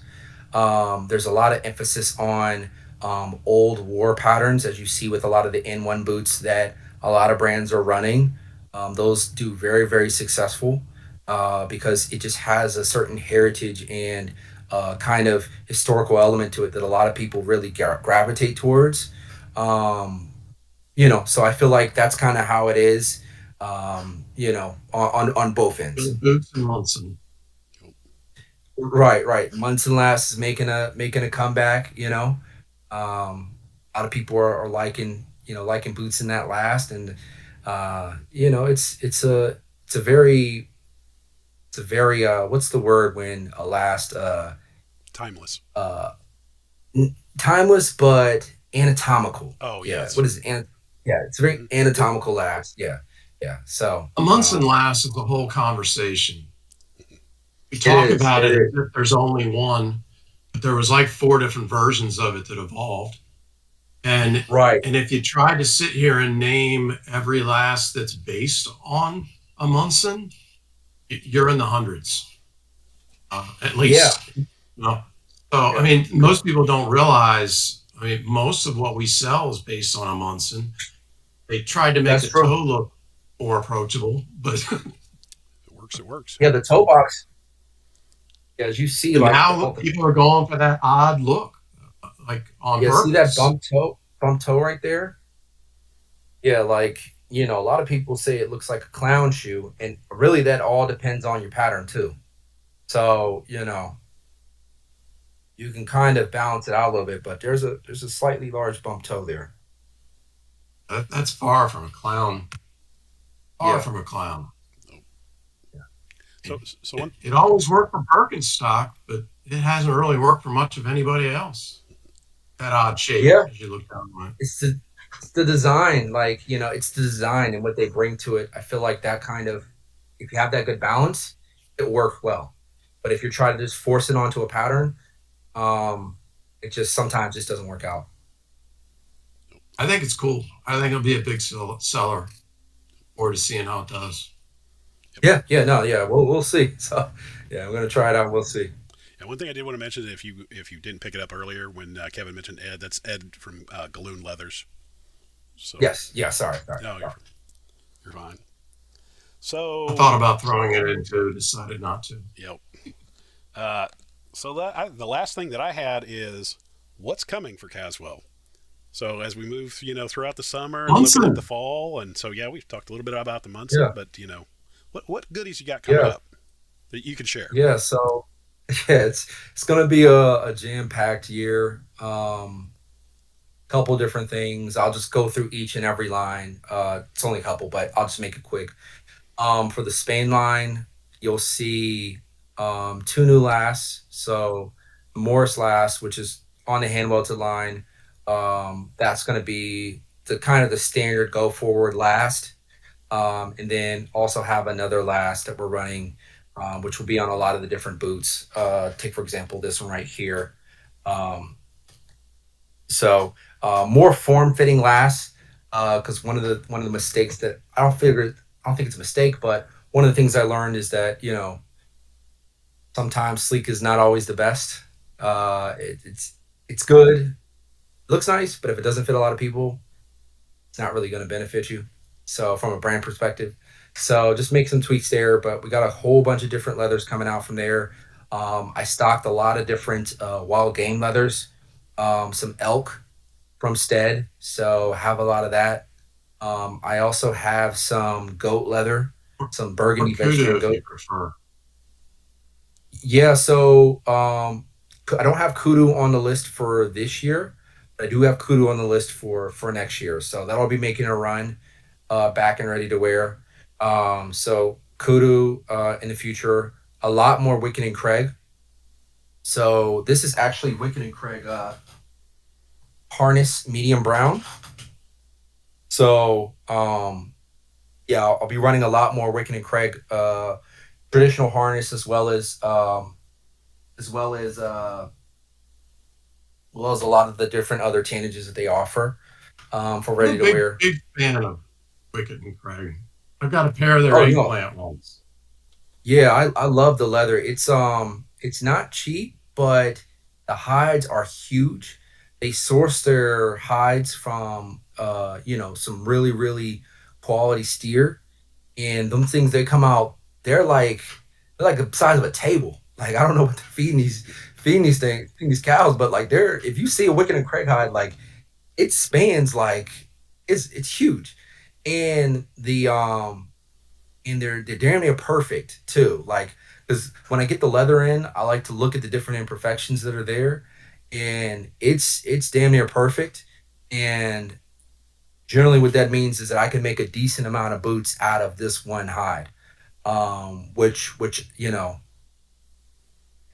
There's a lot of emphasis on old war patterns, as you see with a lot of the N1 boots that a lot of brands are running. Those do very, very successful because it just has a certain heritage and kind of historical element to it that a lot of people really gravitate towards. Um, so I feel like that's kind of how it is, on both ends.
Bill Boots and Munson.
Right, right. Munson Last is making a comeback. A lot of people are liking boots in that last, and it's a very what's the word when a last
Timeless.
uh timeless but anatomical.
Oh,
Yeah,
yes.
what is it? Yeah, it's a very anatomical last. Yeah, yeah. So
A Munson last is the whole conversation. We
it
talk
is.
about
It
it as
is.
if there's only one, but there was like four different versions of it that evolved. And
Right.
and if you try to sit here and name every last that's based on a Munson, you're in the hundreds, at
Yeah,
least. You know? So I
yeah.
mean, most people don't realize. I mean, most of what we sell is based on a Munson. They tried to make
That's
the
true.
toe look more approachable, but
It works. It works.
Yeah, the toe box. Yeah, as you see,
And
like
now people are going for that odd look, like on
yeah, see that
purpose.
bump toe right there? Yeah, like, a lot of people say it looks like a clown shoe, and really that all depends on your pattern too. So, you can kind of balance it out a little bit, but there's a slightly large bump toe there.
That's far from a clown. Far
Yeah.
from a clown.
So, so one,
It always worked for Birkenstock, but it hasn't really worked for much of anybody else. That odd shape
Yeah,
as you look down on it.
it's the design, like, it's the design and what they bring to it. I feel like that kind of, if you have that good balance, it works well. But if you're trying to just force it onto a pattern, um, it just sometimes just doesn't work out.
I think it's cool. I think it'll be a big seller. Or to seeing how it does.
Yeah, yeah, no, yeah, we'll see. So, yeah, I'm gonna try it out. We'll see.
and one thing I did want to mention, if you didn't pick it up earlier when Kevin mentioned Ed, that's Ed from Galoon Leathers. So,
Yes, yeah. Sorry, sorry,
no,
sorry.
you're fine.
I
So,
thought about throwing it into, decided not to.
yep. Uh, the last thing that I had is what's coming for Caswell. So as we move, throughout the summer and a little bit into the
Munson.
fall, and so yeah, we've talked a little bit about the Munson,
Yeah,
but what goodies you got coming
yeah,
up that you can share?
yeah. So, yeah, it's gonna be a jam packed year. Couple different things. I'll just go through each and every line. It's only a couple, but I'll just make it quick. For the Spain line, you'll see two new lasts. So Morris last, which is on the hand welted line, that's going to be the kind of the standard go forward last. And then also have another last that we're running, which will be on a lot of the different boots. Take for example this one right here. Um, more form fitting lasts, because one of the mistakes that I don't think it's a mistake, but one of the things I learned is that sometimes sleek is not always the best. It's good, it looks nice, but if it doesn't fit a lot of people, it's not really going to benefit you. So from a brand perspective, so just make some tweaks there. But we got a whole bunch of different leathers coming out from there. I stocked a lot of different wild game leathers, some elk from Stead, so have a lot of that. I also have some goat leather, some
Or
burgundy vegetarian
kudu if
goat.
you prefer.
Yeah, so I don't have kudu on the list for this year, but I do have kudu on the list for next year. So that'll be making a run, back and ready to wear. So kudu in the future, a lot more Wicked and Craig. So this is actually Wicked and Craig harness medium brown. So yeah, I'll be running a lot more Wicked and Craig traditional harness, as well as uh, well as a lot of the different other tannages that they offer, for
I'm
ready
a
to
big,
wear.
big fan of Wicked and Craig. I've got a pair of their
Oh no,
eggplant ones.
yeah, I love the leather. It's not cheap, but the hides are huge. They source their hides from some really really quality steer, and them things they come out. They're like they're like the size of a table. Like I don't know what they're feeding these cows, but like they're if you see a Wicked and Craig hide, like it spans like it's huge, and they're damn near perfect too. Like because when I get the leather in, I like to look at the different imperfections that are there, and it's damn near perfect. And generally, what that means is that I can make a decent amount of boots out of this one hide. Which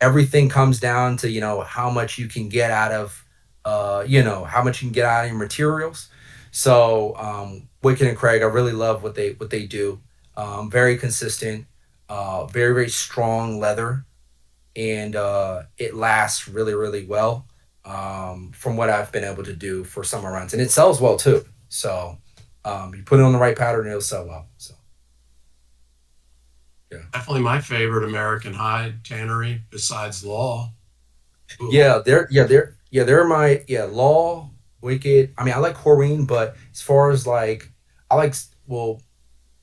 everything comes down to how much you can get out of how much you can get out of your materials. So Wicked and Craig, I really love what they do. Very consistent, very very strong leather, and it lasts really really well, from what I've been able to do for summer runs, and it sells well too. So you put it on the right pattern, it'll sell well. So yeah.
Definitely my favorite American hide tannery besides Law. Ooh,
They're my Law, Wicked. I mean, I like Corrine, but as far as like, I like well,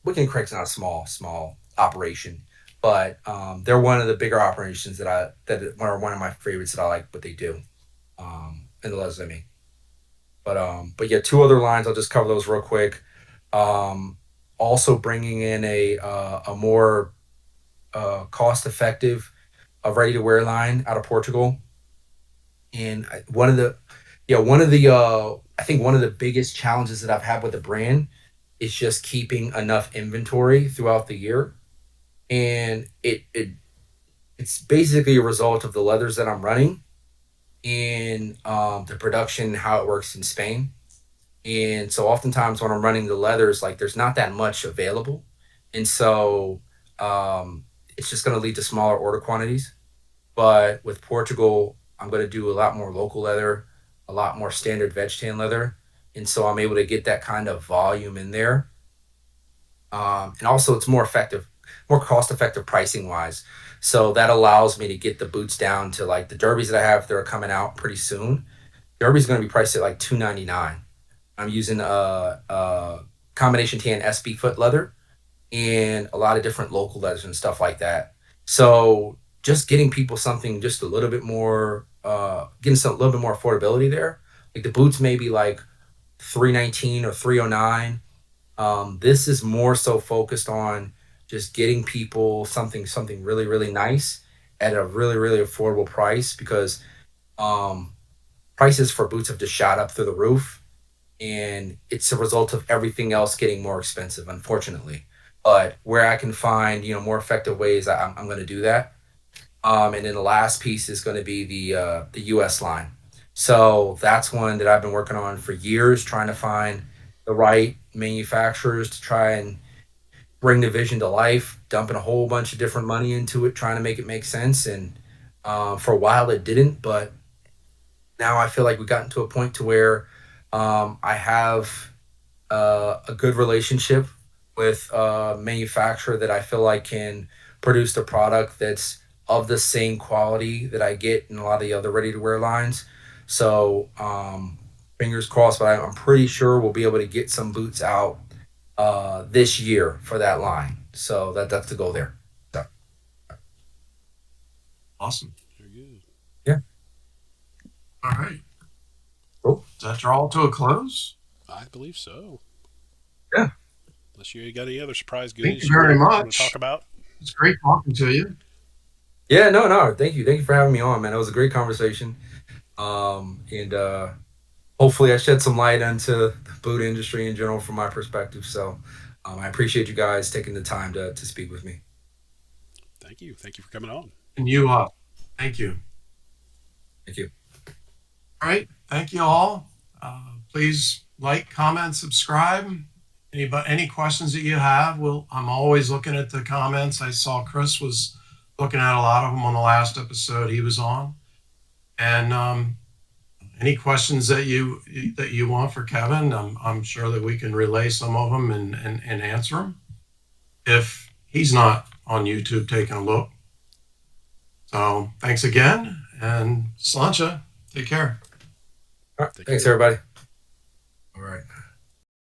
Wicked and Craig's not a small operation. but they're one of the bigger operations that are one of my favorites that I like what they do, and the leathers they make. But yeah, two other lines. I'll just cover those real quick. Um, Also bringing in a more cost effective ready to wear line out of Portugal. And one of the yeah one of the I think one of the biggest challenges that I've had with the brand is just keeping enough inventory throughout the year, and it's basically a result of the leathers that I'm running and the production, how it works in Spain. And so oftentimes when I'm running the leathers, like there's not that much available, and so it's just going to lead to smaller order quantities. But with Portugal, I'm going to do a lot more local leather, a lot more standard veg tan leather, and so I'm able to get that kind of volume in there. And also, it's more effective, more cost effective pricing wise. So that allows me to get the boots down to like the derbies that I have that are coming out pretty soon. Derby's going to be priced at like $299. I'm using a combination tan SB foot leather and a lot of different local leathers and stuff like that. So just getting people something just a little bit more, getting some a little bit more affordability there. Like the boots maybe like 319 or 309. This is more so focused on just getting people something really really nice at a really really affordable price because um, prices for boots have just shot up through the roof, and it's a result of everything else getting more expensive, unfortunately. But where I can find more effective ways, I'm going to do that. And then the last piece is going to be the U.S. line. So that's one that I've been working on for years, trying to find the right manufacturers to try and bring the vision to life, dumping a whole bunch of different money into it, trying to make it make sense. And for a while it didn't, but now I feel like we've gotten to a point to where I have a good relationship with a manufacturer that I feel like can produce the product that's of the same quality that I get in a lot of the other ready to wear lines. So fingers crossed, but I'm pretty sure we'll be able to get some boots out this year for that line. So that's the goal there. So,
Awesome.
Very good.
yeah.
All right.
Cool.
Does that draw to a close?
I believe so.
Yeah.
Unless you got any other surprise
Thank
goodies
you very
want to
much.
talk about.
It's great talking to you.
Yeah, no. Thank you. Thank you for having me on, man. It was a great conversation. And hopefully I shed some light onto the boot industry in general from my perspective. So I appreciate you guys taking the time to speak with me.
Thank you. Thank you for coming on.
And you thank you.
Thank you.
All right. Thank you all. Please like, comment, subscribe. Any questions that you have? I'm always looking at the comments. I saw Chris was looking at a lot of them on the last episode he was on. And any questions that you want for Kevin, I'm sure that we can relay some of them and answer them if he's not on YouTube taking a look. So thanks again, and Slancha, take care.
All right. Thanks, everybody.